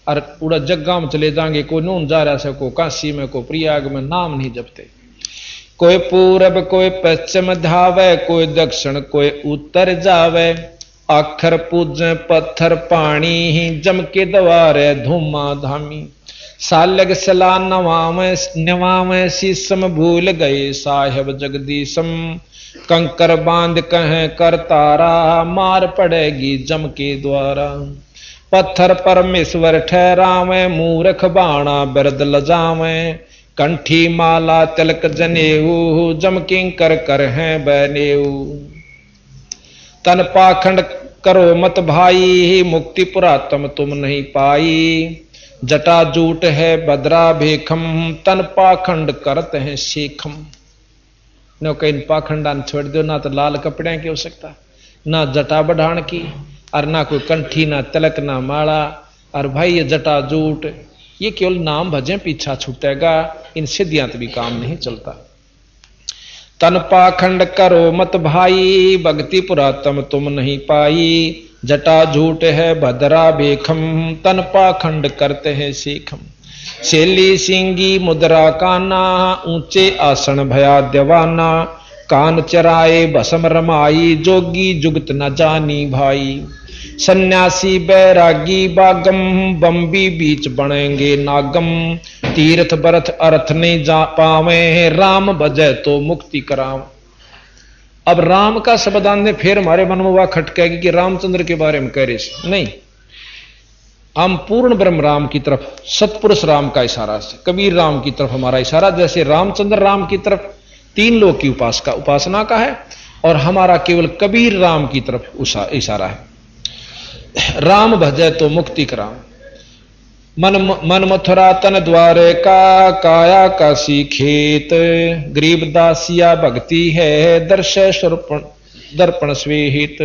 और पूरा जग्गा में चले जाएंगे, कोई नून जा रहा है, को काशी में, को प्रयाग में, नाम नहीं जपते। कोई पूरब कोई पश्चिम धावे, कोई दक्षिण कोई उत्तर जावे, आखर पूजे पत्थर पानी ही जम के दवारे धूमा धामी, सालग सला नवावे शीसम भूल गए साहेब जगदीशम, कंकर बांध कहें कर तारा मार पड़ेगी जम के द्वारा, पत्थर परमेश्वर ठहरावे मूर्ख बाणा बिरद लजावे, कंठी माला तिलक जनेऊ जम किंकर कर हैं बनेऊ, तन पाखंड करो मत भाई मुक्ति पुरातम तुम नहीं पाई, जटा जूट है बदरा भेखम तन पाखंड करते हैं शेखम। न कहीं पाखंडान छोड़ दो, ना तो लाल कपड़े की हो सकता, ना जटा बढ़ान की, और ना कोई कंठी ना तिलक ना माला, और भाई ये जटा जूट ये केवल नाम भजे पीछा छूटेगा, इन सिद्धियां भी काम नहीं चलता। तन पाखंड करो मत भाई भक्ति पुरातम तुम नहीं पाई, जटा झूठ है भद्रा बेखम तन पाखंड करते हैं सीखम, शैली सिंगी मुद्रा काना ऊंचे आसन भया दीवाना, कान चराए भसम रमाई जोगी जुगत न जानी भाई, सन्यासी बैरागी बागम बम्बी बीच बनेंगे नागम, तीर्थ बरथ अर्थ नहीं जा पावे राम बजय तो मुक्ति कराव। अब राम का शब्द आने फिर हमारे मन में वह खटकेगी कि रामचंद्र के बारे में कह रहे नहीं, हम पूर्ण ब्रह्म राम की तरफ सतपुरुष राम का इशारा से कबीर राम की तरफ हमारा इशारा, जैसे रामचंद्र राम की तरफ तीन लोक की उपासना का है, और हमारा केवल कबीर राम की तरफ इशारा है। राम भजय तो मुक्ति कराम, मन मथुरा तन द्वारे का काया काशी खेत, गरीब दासिया भक्ति है दर्शय दर्पण स्वेहित,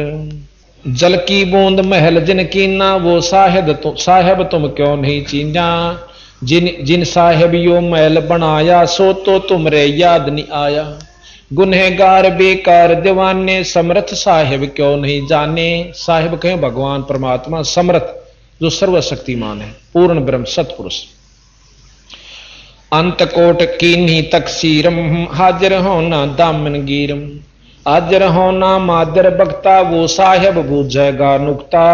जल की बूंद महल जिन कीना वो साहेब तुम क्यों नहीं चीना, जिन साहेब यो महल बनाया सो तो तुमरे याद नहीं आया, गुनहगार बेकार दीवाने समर्थ साहेब क्यों नहीं जाने। साहेब कहें भगवान परमात्मा, समर्थ जो सर्वशक्तिमान है, पूर्ण ब्रह्म सतपुरुष। अंत कोट कीन्ही तकसीरम हाजिर होना दामन गिरम, हाजिर होना मादर बख्ता वो साहेब बूझेगा नुक्ता,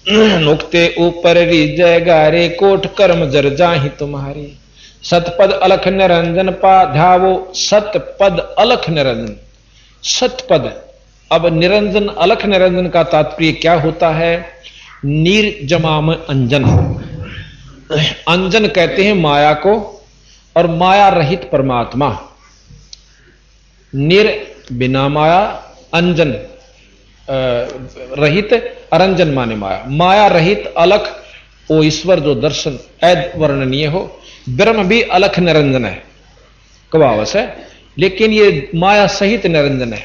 नुक्ते ऊपर रिजेगा रे कोट कर्म जर जाहि तुम्हारे, सतपद अलख निरंजन पा ध्यावो, सतपद अलख निरंजन, सतपद। अब निरंजन अलख निरंजन का तात्पर्य क्या होता है? निर्जमाम अंजन, अंजन कहते हैं माया को, और माया रहित परमात्मा। निर बिना माया, अंजन रहित, अरंजन माने माया, माया रहित अलख वो ईश्वर जो दर्शन अवर्णनीय हो। ब्रह्म भी अलख निरंजन है, कवावस है, लेकिन ये माया सहित निरंजन है।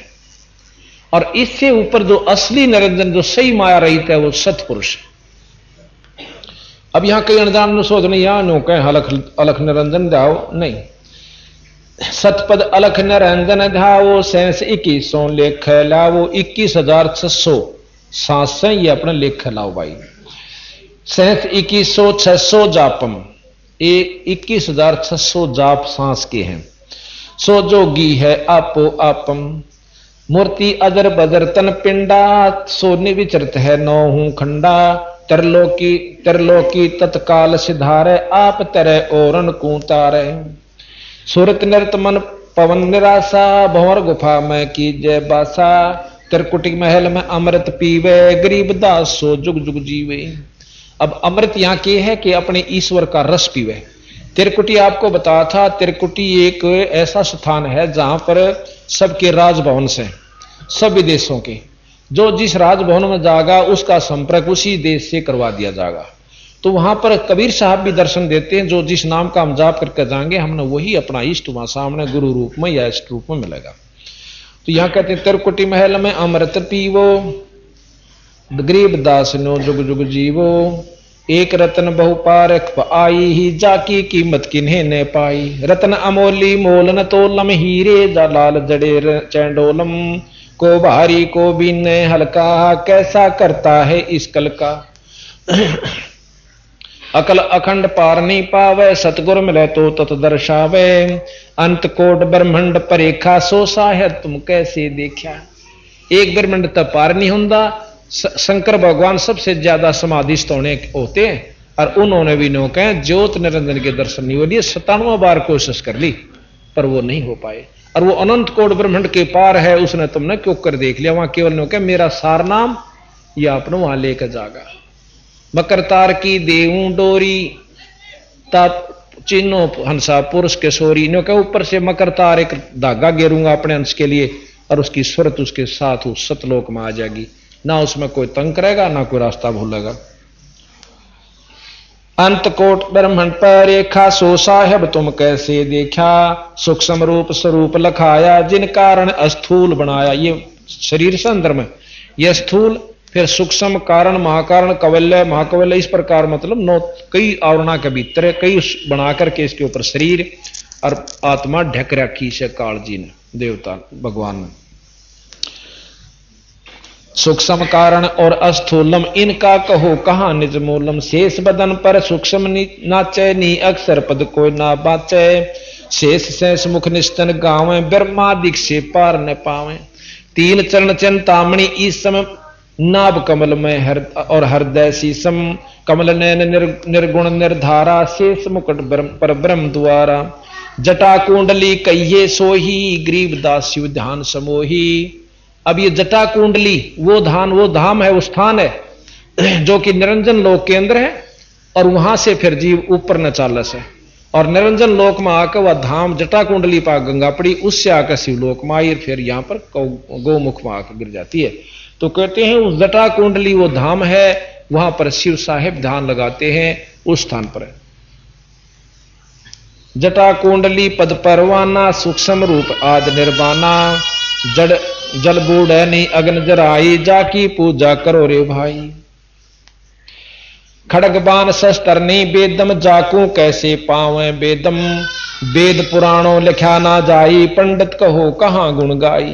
और इससे ऊपर जो असली निरंजन जो सही माया रहित है वो सतपुरुष। अब यहां कई अनजान सोच नहीं, यहां नो कहें अलख निरंजन जाओ, नहीं। सतपद अलख निरंजन धावो, सेंस 2100 लेख लावो, 21,600 सांस से ये अपना लेख लाओ भाई। सेंस 2100 600 जापम, 21,600 जाप सांस के हैं। सो जोगी है आपो आपम, मूर्ति अदर बदर तन पिंडा, सोने विचरत है नौहू खंडा, तरलोकी तत्काल सिधारे, आप तरह ओरन कूतारे। सूरत नृत मन पवन निराशा, भंवर गुफा में की जय बासा, त्रिकुटी महल में अमृत पीवे, गरीब दास सो जुग जुग जीवे। अब अमृत यहां के है कि अपने ईश्वर का रस पीवे। त्रिकुटी आपको बताया था, त्रिकुटी एक ऐसा स्थान है जहां पर सबके राजभवन से, सभी देशों के, जो जिस राजभवन में जाएगा उसका संपर्क उसी देश से करवा दिया जाएगा। तो वहां पर कबीर साहब भी दर्शन देते हैं, जो जिस नाम का हम जाप करके जाएंगे हमने वही अपना इष्ट वहां सामने गुरु रूप में या इष्ट रूप में मिलेगा। तो यहां कहते हैं तिरकुटी महल में अमृत पीवो, गरीबदास नो जुग जुग जीवो, एक रतन बहु पारख आई ही, जाकी कीमत किन्हें न पाई। रतन अमोली मोल न तोलम, हीरे जा लाल जड़े चैंडोलम, को भारी को बीन हल्का, कैसा करता है इस कल का। अकल अखंड पार नहीं पावे, सतगुर मिले तो तत दर्शावे, अंत कोट ब्रह्मंड परेखा, सो साहेब तुम कैसे देखा। एक ब्रह्मंड तक पार नहीं होता। शंकर भगवान सबसे ज्यादा समाधिस्थ होते हैं और उन्होंने भी नो कहे ज्योत निरंजन के दर्शन नहीं हो लिए, 97 बार कोशिश कर ली पर वो नहीं हो पाए। और वो अनंत कोट ब्रह्मंड के पार है, उसने तुमने क्यों कर देख लिया। वहां केवल नो कहे मेरा सार नाम या अपने वहां लेकर जागा। मकर तार की देऊं डोरी, चिन्हो हंसा पुरुष के सोरी, नो कहे ऊपर से मकर तार एक धागा गेरूंगा अपने अंश के लिए और उसकी सूरत उसके साथ उस सतलोक में आ जाएगी, ना उसमें कोई तंग करेगा ना कोई रास्ता भूलेगा। अंत कोट ब्रह्मंड पर रेखा, सो साहेब तुम कैसे देखा, सूक्ष्म रूप स्वरूप लखाया, जिन कारण अस्थूल बनाया। ये शरीर से अंदर में यह स्थूल, फिर सूक्ष्म कारण महाकारण कवल्य महाकवल्य, इस प्रकार मतलब 9 कई आवरणा के भीतर कई बना करके इसके ऊपर शरीर और आत्मा ढक रखी से काल जी ने, देवता भगवान ने। सूक्ष्म कारण और अस्थूलम इनका कहो कहां निज मूलम, शेष बदन पर सूक्ष्म नाचे, नी अक्षर पद कोई ना बाचे, शेष शेष मुख निस्तन गावे, ब्रह्मादिक से पार न पावे। तीन चरण चिंतामणि इस समय, नाभ कमल में और हृदय शीशम, कमल नयन निर्गुण निर्धारा, शेष मुकुट पर ब्रह्म द्वारा, जटा कुंडली कहिए सोही, ग्रीवदास शिव ध्यान समोही। अब ये जटा कुंडली वो धाम है, वो स्थान है जो कि निरंजन लोक के अंदर है और वहां से फिर जीव ऊपर न चालस है और निरंजन लोक में आकर वह धाम जटा कुंडली पा गंगा पड़ी, उससे आकर शिवलोक में आई, फिर यहां पर गौमुख में आकर गिर जाती है। तो कहते हैं उस जटा कुंडली वो धाम है, वहां पर शिव साहेब ध्यान लगाते हैं उस स्थान पर। जटा कुंडली पद परवाना, सूक्ष्म रूप आद निर्वाणा, जड़ जल बूढ़ नहीं अग्न जराई, जाकी पूजा करो रे भाई। खड़ग बाण शस्त्र नहीं बेदम, जाकू कैसे पावे बेदम, वेद पुराणों लिखा ना जाई, पंडित कहो कहां गुण गाई।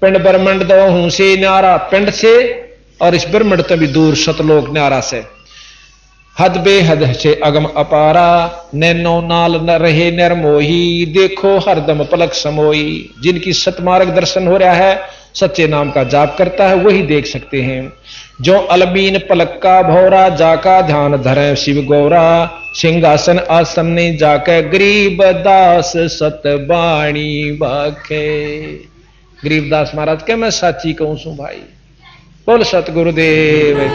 पिंड ब्रह्मंड दो हूं से न्यारा, पिंड से और इस ब्रह्मंड से भी दूर सतलोक न्यारा से, हद बेहद से अगम अपारा, नैनो नाल न रहे निर्मोही, देखो हरदम पलक समोई। जिनकी सतमार्ग दर्शन हो रहा है, सच्चे नाम का जाप करता है, वही देख सकते हैं। जो अलबीन पलक का भौरा, जाका ध्यान धरे शिव गौरा, सिंहासन आसन ने जाके, गरीबदास सतबाणी बाखे। गरीबदास महाराज के मैं साची कहूं सू भाई, बोल सतगुरुदेव।